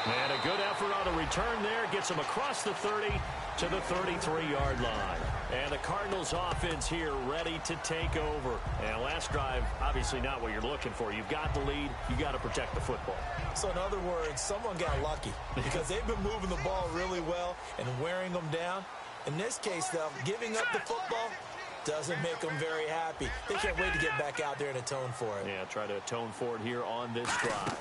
And a good effort on the return there. Gets him across the 30 to the 33-yard line. And the Cardinals offense here ready to take over. And last drive, obviously not what you're looking for. You've got the lead. You got to protect the football. So in other words, someone got lucky because they've been moving the ball really well and wearing them down. In this case, though, giving up the football doesn't make them very happy. They can't wait to get back out there and atone for it. Yeah, try to atone for it here on this drive.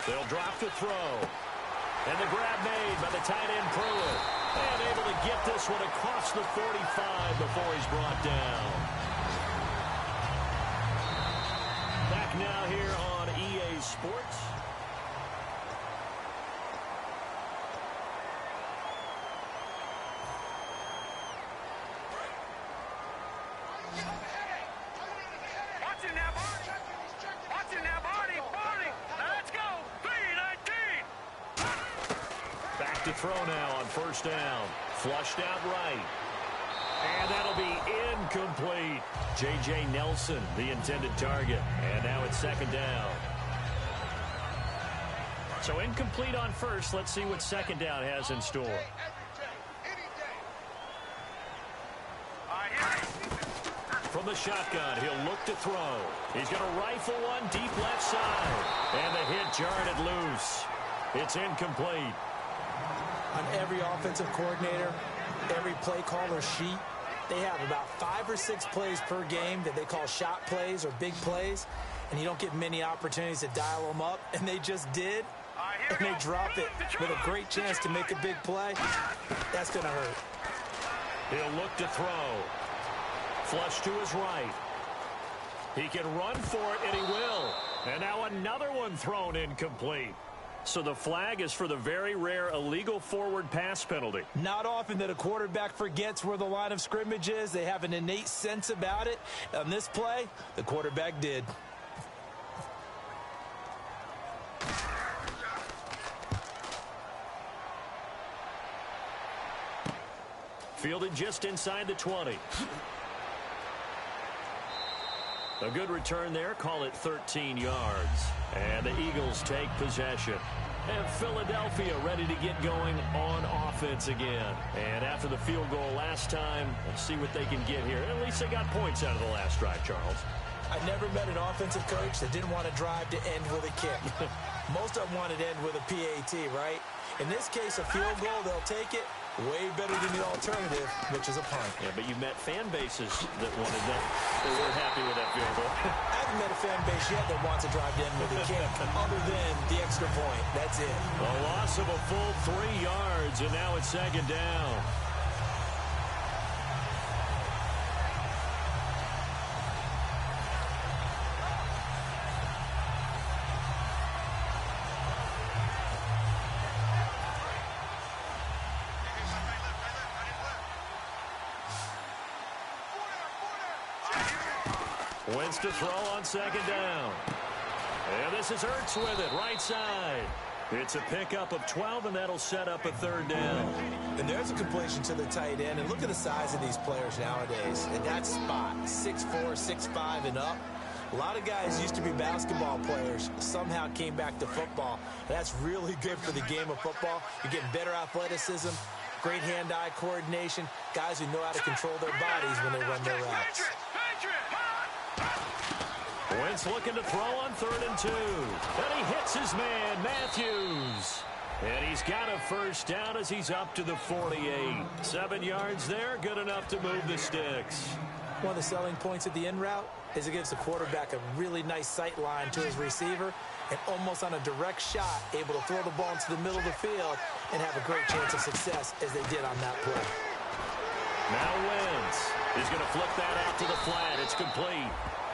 They'll drop the throw. And the grab made by the tight end Pruitt. And able to get this one across the 45 before he's brought down. Back now here on EA Sports. Watching now, Barney. Watching now, Barney. Barney. Let's go. 3-19. Back to throw now on first down. Flushed out right. And that'll be incomplete. J.J. Nelson, the intended target. And now it's second down. So incomplete on first. Let's see what second down has in store. From the shotgun, he'll look to throw. He's going to rifle one deep left side. And the hit jarred it loose. It's incomplete. On every offensive coordinator, every play caller sheet, they have about 5 or 6 plays per game that they call shot plays or big plays, and you don't get many opportunities to dial them up, and they just did, and they drop it with a great chance to make a big play. That's going to hurt. He'll look to throw. Flush to his right. He can run for it, and he will. And now another one thrown incomplete. So the flag is for the very rare illegal forward pass penalty. Not often that a quarterback forgets where the line of scrimmage is. They have an innate sense about it. On this play, the quarterback did. Fielded just inside the 20. A good return there. Call it 13 yards. And the Eagles take possession. And Philadelphia ready to get going on offense again. And after the field goal last time, let's see what they can get here. At least they got points out of the last drive, Charles. I never met an offensive coach that didn't want to drive to end with a kick. Most of them wanted to end with a PAT, right? In this case, a field goal, they'll take it. Way better than the alternative, which is a punt. Yeah, but you've met fan bases that wanted that. They weren't happy with that field goal. I haven't met a fan base yet that wants to drive in with a kick other than the extra point. That's it. A loss of a full 3 yards, and now it's second down. Wentz to throw on second down. And this is Ertz with it, right side. It's a pickup of 12, and that'll set up a third down. And there's a completion to the tight end. And look at the size of these players nowadays. In that spot, 6'4", 6'5", and up. A lot of guys used to be basketball players, somehow came back to football. And that's really good for the game of football. You're getting better athleticism, great hand-eye coordination, guys who know how to control their bodies when they run their routes. Wentz looking to throw on 3rd and 2. And he hits his man, Matthews. And he's got a first down as he's up to the 48. 7 yards there, good enough to move the sticks. One of the selling points of the in route is it gives the quarterback a really nice sight line to his receiver and almost on a direct shot able to throw the ball into the middle of the field and have a great chance of success as they did on that play. Now Wentz is going to flip that out to the flat. It's complete.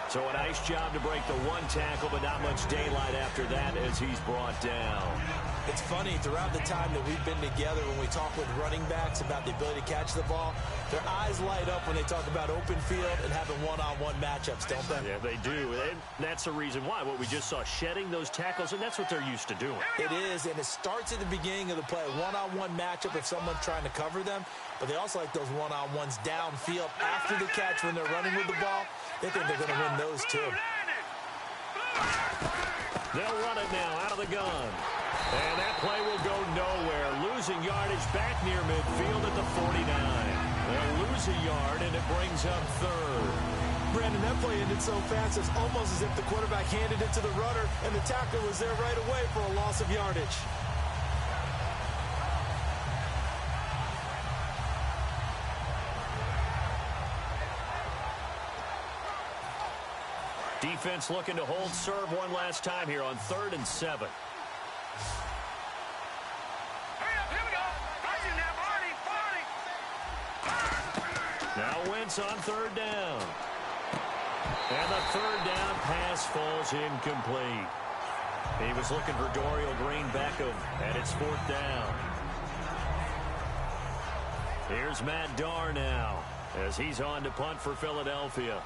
So a nice job to break the 1 tackle, but not much daylight after that as he's brought down. It's funny, throughout the time that we've been together, when we talk with running backs about the ability to catch the ball, their eyes light up when they talk about open field and having one-on-one matchups, don't they? Yeah, they do. And that's the reason why. What we just saw, shedding those tackles, and that's what they're used to doing. It is, and it starts at the beginning of the play, one-on-one matchup if someone's trying to cover them, but they also like those one-on-ones downfield after the catch when they're running with the ball. They think they're going to win those, too. They'll run it now out of the gun. And that play will go nowhere. Losing yardage back near midfield at the 49. They'll lose a yard, and it brings up 3rd. Brandon, that play ended so fast, it's almost as if the quarterback handed it to the runner, and the tackle was there right away for a loss of yardage. Defense looking to hold serve one last time here on 3rd and 7. Now Wentz on 3rd down. And the 3rd down pass falls incomplete. He was looking for Dorial Green Beckham, and it's 4th down. Here's Matt Darr now as he's on to punt for Philadelphia.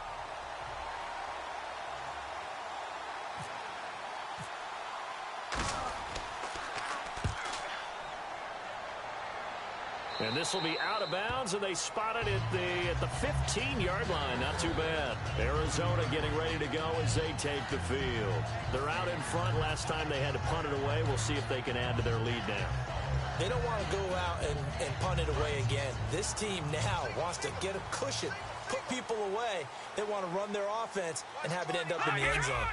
And this will be out of bounds, and they spot it at the 15-yard line. Not too bad. Arizona getting ready to go as they take the field. They're out in front. Last time they had to punt it away. We'll see if they can add to their lead now. They don't want to go out and punt it away again. This team now wants to get a cushion, put people away. They want to run their offense and have it end up in the end zone.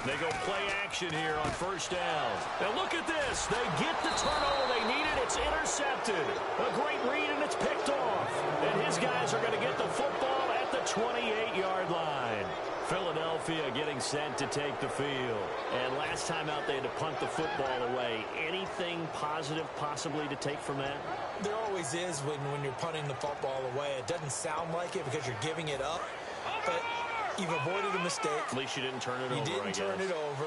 They go play action here on 1st down. Now look at this. They get the turnover they needed. It's intercepted. A great read, and it's picked off. And his guys are going to get the football at the 28-yard line. Philadelphia getting set to take the field. And last time out, they had to punt the football away. Anything positive possibly to take from that? There always is when you're punting the football away. It doesn't sound like it because you're giving it up. But you've avoided a mistake. At least you didn't turn it over, You didn't turn it over,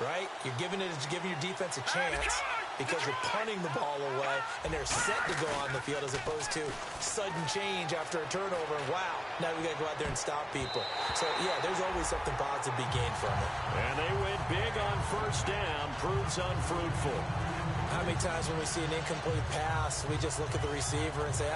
right? You're giving your defense a chance because you're punting the ball away, and they're set to go on the field as opposed to sudden change after a turnover. And wow, now we got to go out there and stop people. So, yeah, there's always something positive to be gained from it. And they went big on 1st down. Proves unfruitful. How many times when we see an incomplete pass, we just look at the receiver and say,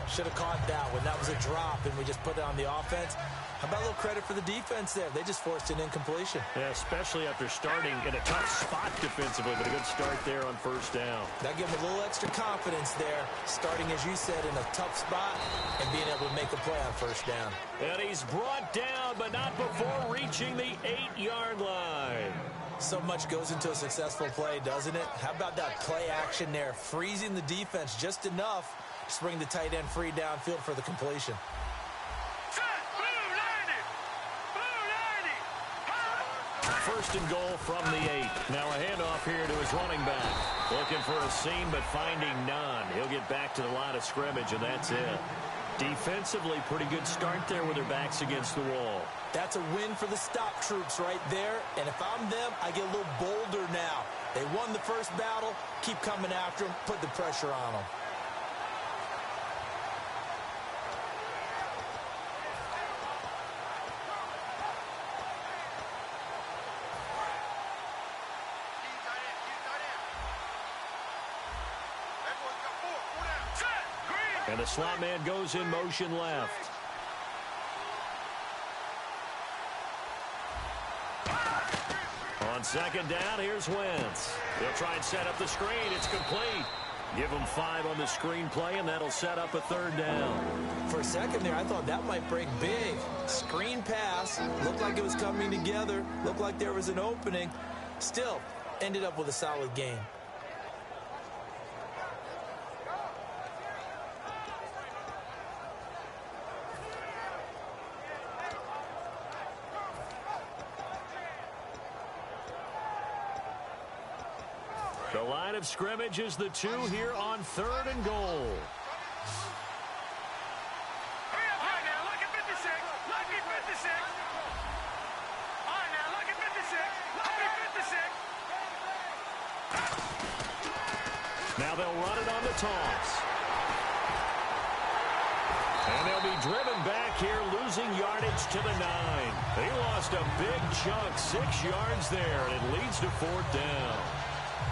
should have caught that one. That was a drop, and we just put it on the offense. How about a little credit for the defense there? They just forced an incompletion. Yeah, especially after starting in a tough spot defensively, but a good start there on 1st down. That gave them a little extra confidence there, starting, as you said, in a tough spot and being able to make a play on 1st down. And he's brought down, but not before reaching the 8-yard line. So much goes into a successful play, doesn't it? How about that play action there, freezing the defense just enough to bring the tight end free downfield for the completion. 1st and goal from the 8. Now a handoff here to his running back. Looking for a seam, but finding none. He'll get back to the line of scrimmage, and that's it. Defensively, pretty good start there with their backs against the wall. That's a win for the stop troops right there. And if I'm them, I get a little bolder now. They won the first battle. Keep coming after them. Put the pressure on them. And the slot man goes in motion left. On 2nd down, here's Wentz. He'll try and set up the screen. It's complete. Give them 5 on the screenplay, and that'll set up a 3rd down. For a second there, I thought that might break big. Screen pass. Looked like it was coming together. Looked like there was an opening. Still, ended up with a solid game. The line of scrimmage is the 2 here on 3rd and goal. Now they'll run it on the toss. And they'll be driven back here, losing yardage to the 9. They lost a big chunk, 6 yards there, and it leads to 4th down.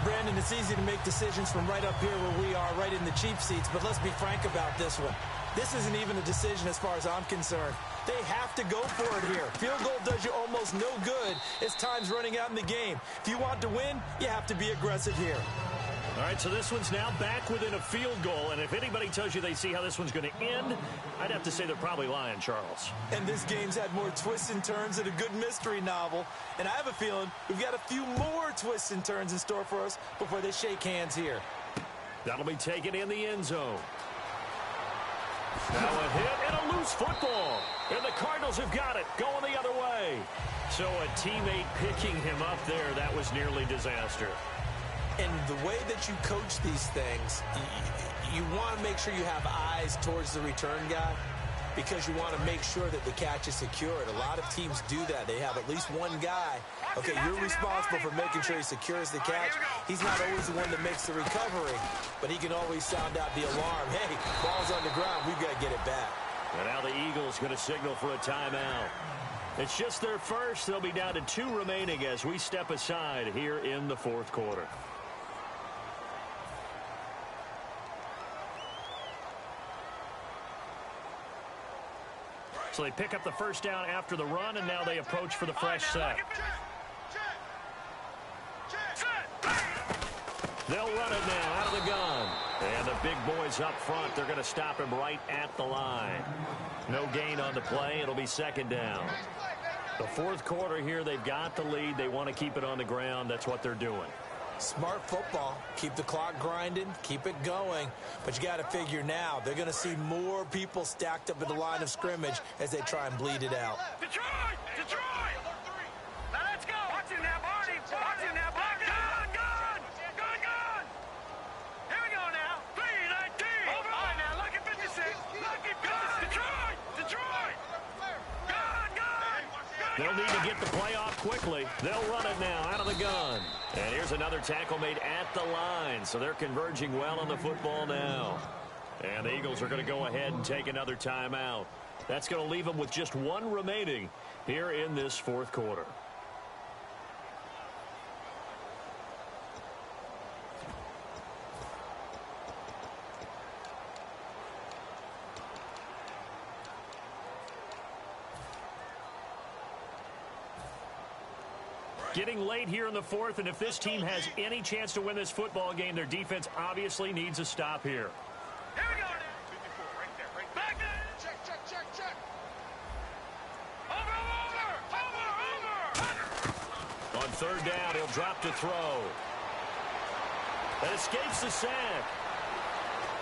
Brandon, it's easy to make decisions from right up here where we are, right in the cheap seats, but let's be frank about this one. This isn't even a decision as far as I'm concerned. They have to go for it here. Field goal does you almost no good as time's running out in the game. If you want to win, you have to be aggressive here. All right, so this one's now back within a field goal, and if anybody tells you they see how this one's going to end, I'd have to say they're probably lying, Charles. And this game's had more twists and turns than a good mystery novel, and I have a feeling we've got a few more twists and turns in store for us before they shake hands here. That'll be taken in the end zone. Now a hit and a loose football, and the Cardinals have got it, going the other way. So a teammate picking him up there, that was nearly disaster. And the way that you coach these things, you want to make sure you have eyes towards the return guy because you want to make sure that the catch is secured. A lot of teams do that. They have at least one guy. Okay, you're responsible for making sure he secures the catch. He's not always the one that makes the recovery, but he can always sound out the alarm. Hey, ball's on the ground. We've got to get it back. And now the Eagles going to signal for a timeout. It's just their first. They'll be down to 2 remaining as we step aside here in the 4th quarter. So they pick up the first down after the run, and now they approach for the fresh set. They'll run it now out of the gun. And the big boys up front, they're going to stop him right at the line. No gain on the play. It'll be 2nd down. The 4th quarter here, they've got the lead. They want to keep it on the ground. That's what they're doing. Smart football. Keep the clock grinding. Keep it going. But you got to figure now, they're going to see more people stacked up in the line of scrimmage as they try and bleed it out. Detroit! Detroit! Now let's go! Watch him now, Barney! Watch him now, Barney! Gun! Gun! Gun! Gun! Here we go now! 3-19! Over! All right, now, lucky 56! Lucky 56! Detroit! Detroit! Gun! Gun! They'll need to get the play off quickly. They'll run it now out of the gun. And here's another tackle made at the line. So they're converging well on the football now. And the Eagles are going to go ahead and take another timeout. That's going to leave them with just 1 remaining here in this 4th quarter. Getting late here in the 4th, and if this team has any chance to win this football game, their defense obviously needs a stop here. Here we go now! 54, right there, right there. Back there! Check, check, check, check! Over! On 3rd down, he'll drop to throw. That escapes the sack.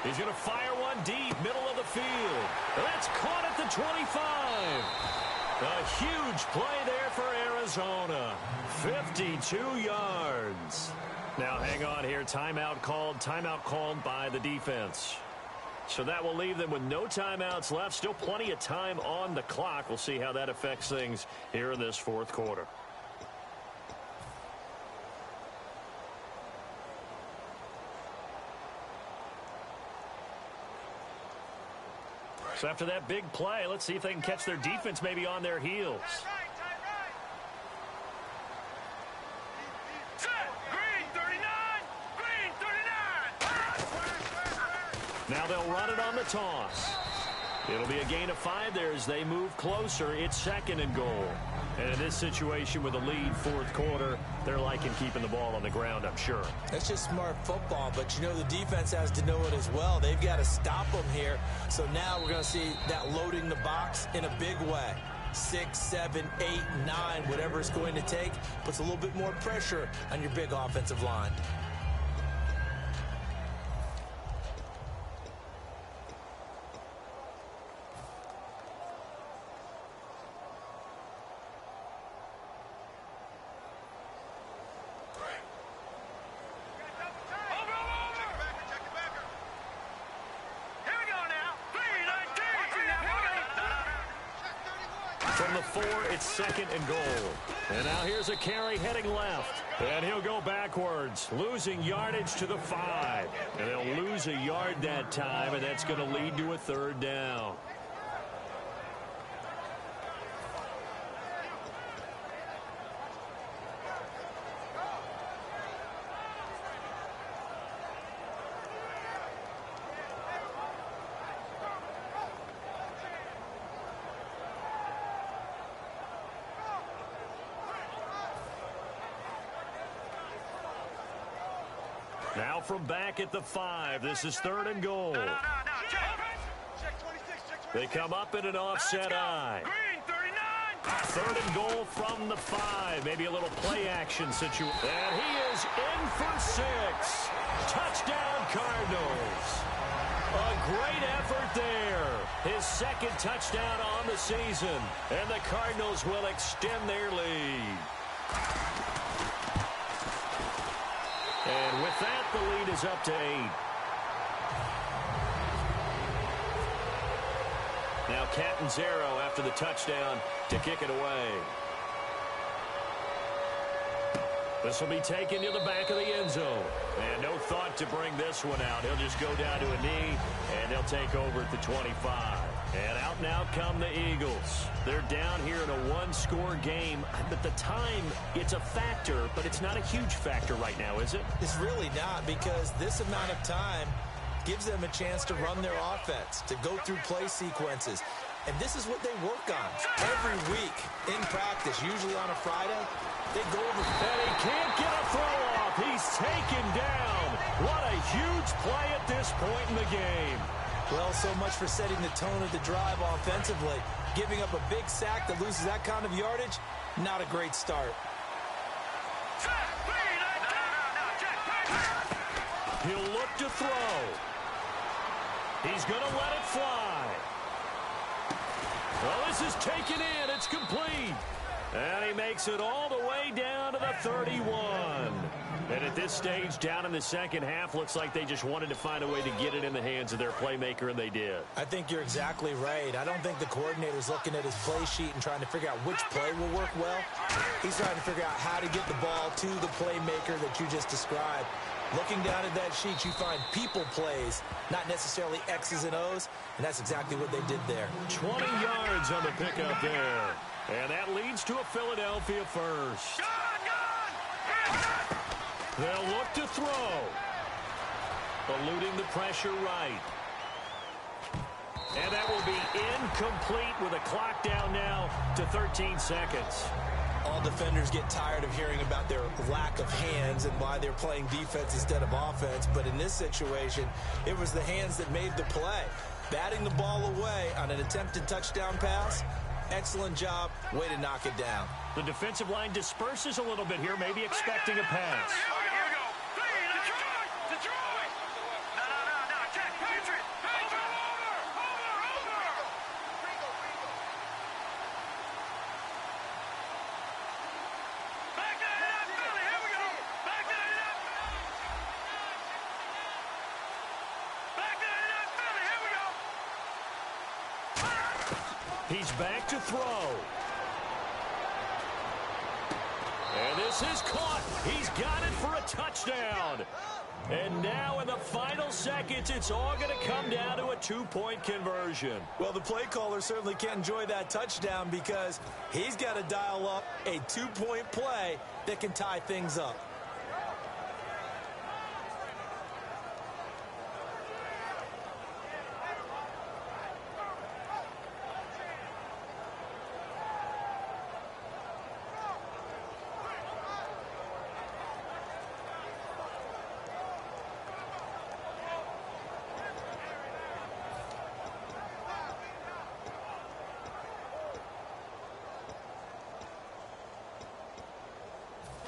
He's going to fire one deep, middle of the field. That's caught at the 25. A huge play there for Arizona. 52 yards. Now, hang on here. Timeout called by the defense. So that will leave them with no timeouts left. Still plenty of time on the clock. We'll see how that affects things here in this 4th quarter. So after that big play, let's see if they can catch their defense maybe on their heels. Set! Green 39! Green 39! Now they'll run it on the toss. It'll be a gain of 5 there as they move closer. It's 2nd and goal. And in this situation with a lead 4th quarter, They're liking keeping the ball on the ground, I'm sure. That's just smart football, but you know the defense has to know it as well. They've got to stop them here. So now we're going to see that loading the box in a big way. 6, 7, 8, 9, whatever it's going to take, puts a little bit more pressure on your big offensive line. From the 4, it's 2nd and goal. And now here's a carry heading left. And he'll go backwards, losing yardage to the 5. And they'll lose a yard that time, and that's going to lead to a 3rd down. Now from back at the 5, this is 3rd and goal. No, check 26, check 26. They come up in an offset eye. Green, 39. 3rd and goal from the 5. Maybe a little play action situation. And he is in for 6. Touchdown, Cardinals. A great effort there. His 2nd touchdown on the season. And the Cardinals will extend their lead. And with that, the lead is up to 8. Now Catanzaro after the touchdown to kick it away. This will be taken to the back of the end zone. And no thought to bring this one out. He'll just go down to a knee, and they'll take over at the 25. And out now come the Eagles. They're down here in a one-score game. At the time, it's a factor, but it's not a huge factor right now, is it? It's really not, because this amount of time gives them a chance to run their offense, to go through play sequences. And this is what they work on every week in practice, usually on a Friday. They go over. And he can't get a throw off. He's taken down. What a huge play at this point in the game. Well, so much for setting the tone of the drive offensively. Giving up a big sack that loses that kind of yardage, not a great start. He'll look to throw. He's going to let it fly. Well, this is taken in. It's complete. And he makes it all the way down to the 31. And at this stage, down in the second half, looks like they just wanted to find a way to get it in the hands of their playmaker, and they did. I think you're exactly right. I don't think the coordinator's looking at his play sheet and trying to figure out which play will work well. He's trying to figure out how to get the ball to the playmaker that you just described. Looking down at that sheet, you find people plays, not necessarily X's and O's, and that's exactly what they did there. 20 yards on the pickup there. And that leads to a Philadelphia first. They'll look to throw. Eluding the pressure right. And that will be incomplete with a clock down now to 13 seconds. All defenders get tired of hearing about their lack of hands and why they're playing defense instead of offense. But in this situation, it was the hands that made the play. Batting the ball away on an attempted touchdown pass. Excellent job. Way to knock it down. The defensive line disperses a little bit here, maybe expecting a pass. Here we go. Detroit. No. Check. Patriot. Over. Back that it up, Philly. Here we go. Back that it up. Philly. Here we go. He's back to throw. And this is caught. He's got it for a touchdown. And now in the final seconds, it's all going to come down to a two-point conversion. Well, the play caller certainly can't enjoy that touchdown because he's got to dial up a two-point play that can tie things up.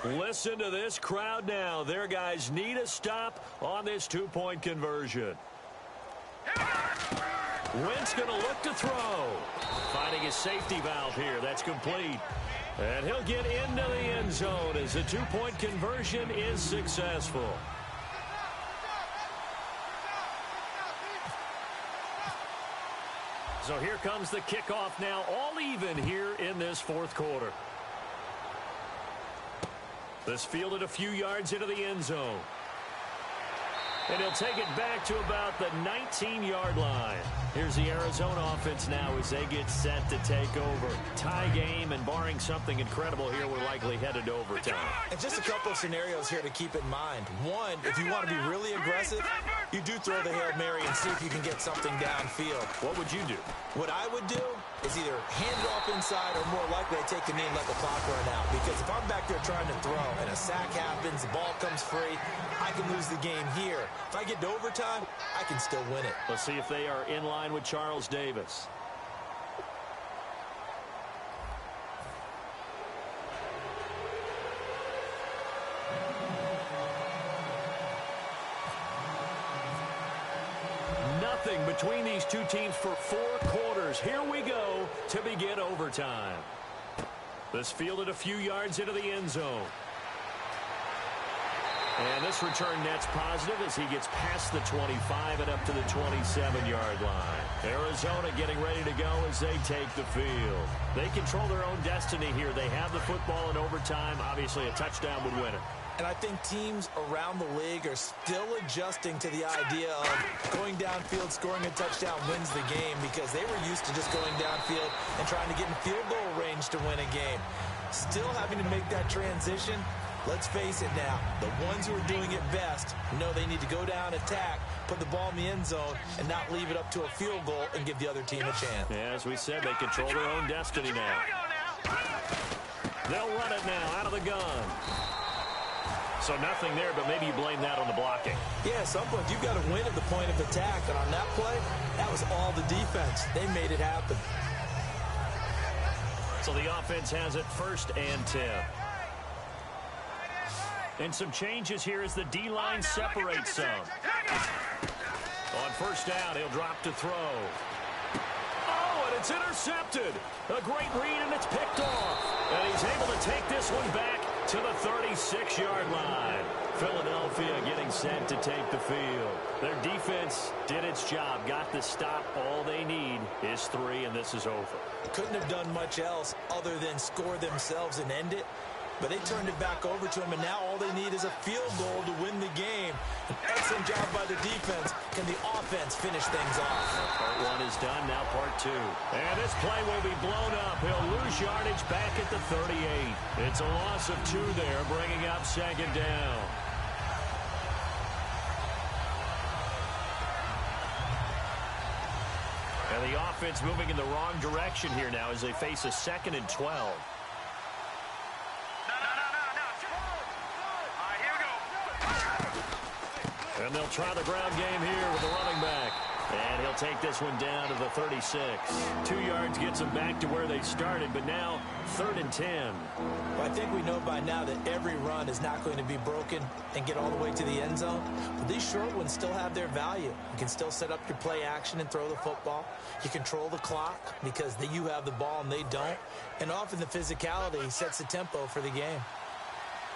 Listen to this crowd now. Their guys need a stop on this two-point conversion. Wentz going to look to throw. Finding his safety valve here. That's complete. And he'll get into the end zone as the two-point conversion is successful. So here comes the kickoff now, all even here in this fourth quarter. This fielded a few yards into the end zone. And he'll take it back to about the 19-yard line. Here's the Arizona offense now as they get set to take over. Tie game, and barring something incredible here, we're likely headed to overtime. And just a couple of scenarios here to keep in mind. One, if you want to be really aggressive, you do throw the Hail Mary and see if you can get something downfield. What would you do? What I would do is either hand it off inside or more likely I take the knee and let the clock run out. Because if I'm back there trying to throw and a sack happens, the ball comes free, I can lose the game here. If I get to overtime, I can still win it. Let's see if they are in line with Charles Davis. Nothing between these two teams for 4 quarters. Here we go to begin overtime. This fielded a few yards into the end zone. And this return net's positive as he gets past the 25 and up to the 27-yard line. Arizona getting ready to go as they take the field. They control their own destiny here. They have the football in overtime. Obviously, a touchdown would win it. And I think teams around the league are still adjusting to the idea of going downfield, scoring a touchdown wins the game, because they were used to just going downfield and trying to get in field goal range to win a game. Still having to make that transition. Let's face it now, the ones who are doing it best know they need to go down, attack, put the ball in the end zone, and not leave it up to a field goal and give the other team a chance. Yeah, as we said, they control their own destiny now. They'll run it now out of the gun. So nothing there, but maybe you blame that on the blocking. Yeah, at some point, you've got to win at the point of attack, and on that play, that was all the defense. They made it happen. So the offense has it 1st and 10. And some changes here as the D-line separates some. On 1st down, he'll drop to throw. Oh, and it's intercepted. A great read, and it's picked off. And he's able to take this one back to the 36-yard line. Philadelphia getting set to take the field. Their defense did its job, got the stop. All they need is 3, and this is over. Couldn't have done much else other than score themselves and end it. But they turned it back over to him, and now all they need is a field goal to win the game. An excellent job by the defense. Can the offense finish things off? Part 1 is done, now part 2. And this play will be blown up. He'll lose yardage back at the 38. It's a loss of 2 there, bringing up 2nd down. And the offense moving in the wrong direction here now as they face a 2nd and 12. And they'll try the ground game here with the running back. And he'll take this one down to the 36. 2 yards gets them back to where they started, but now 3rd and 10. Well, I think we know by now that every run is not going to be broken and get all the way to the end zone. But these short ones still have their value. You can still set up your play action and throw the football. You control the clock because you have the ball and they don't. And often the physicality sets the tempo for the game.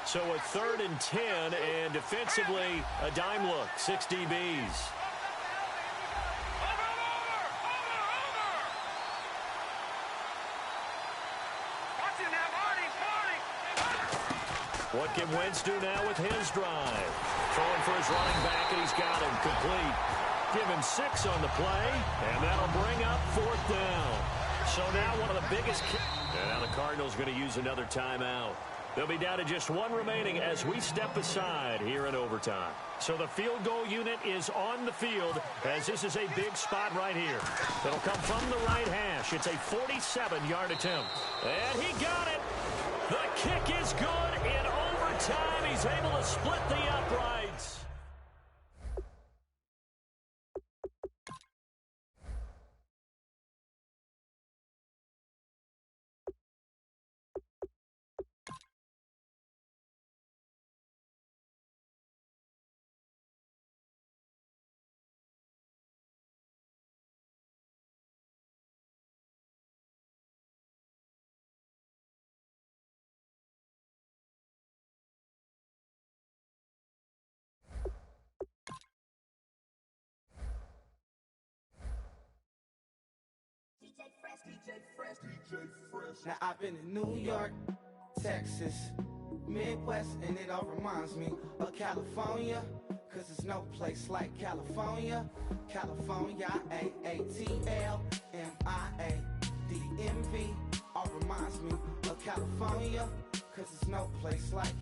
So a 3rd and 10, and defensively, a dime look, 6 DBs. What can Wentz do now with his drive? Throwing for his running back, and he's got him complete. Give him 6 on the play, and that'll bring up 4th down. So now one of the biggest... And now the Cardinals going to use another timeout. They'll be down to just 1 remaining as we step aside here in overtime. So the field goal unit is on the field as this is a big spot right here. It'll come from the right hash. It's a 47-yard attempt. And he got it. The kick is good in overtime. He's able to split the uprights. Now I've been in New York, Texas, Midwest, and it all reminds me of California, cause there's no place like California. California, AATLMIADMV, all reminds me of California, cause there's no place like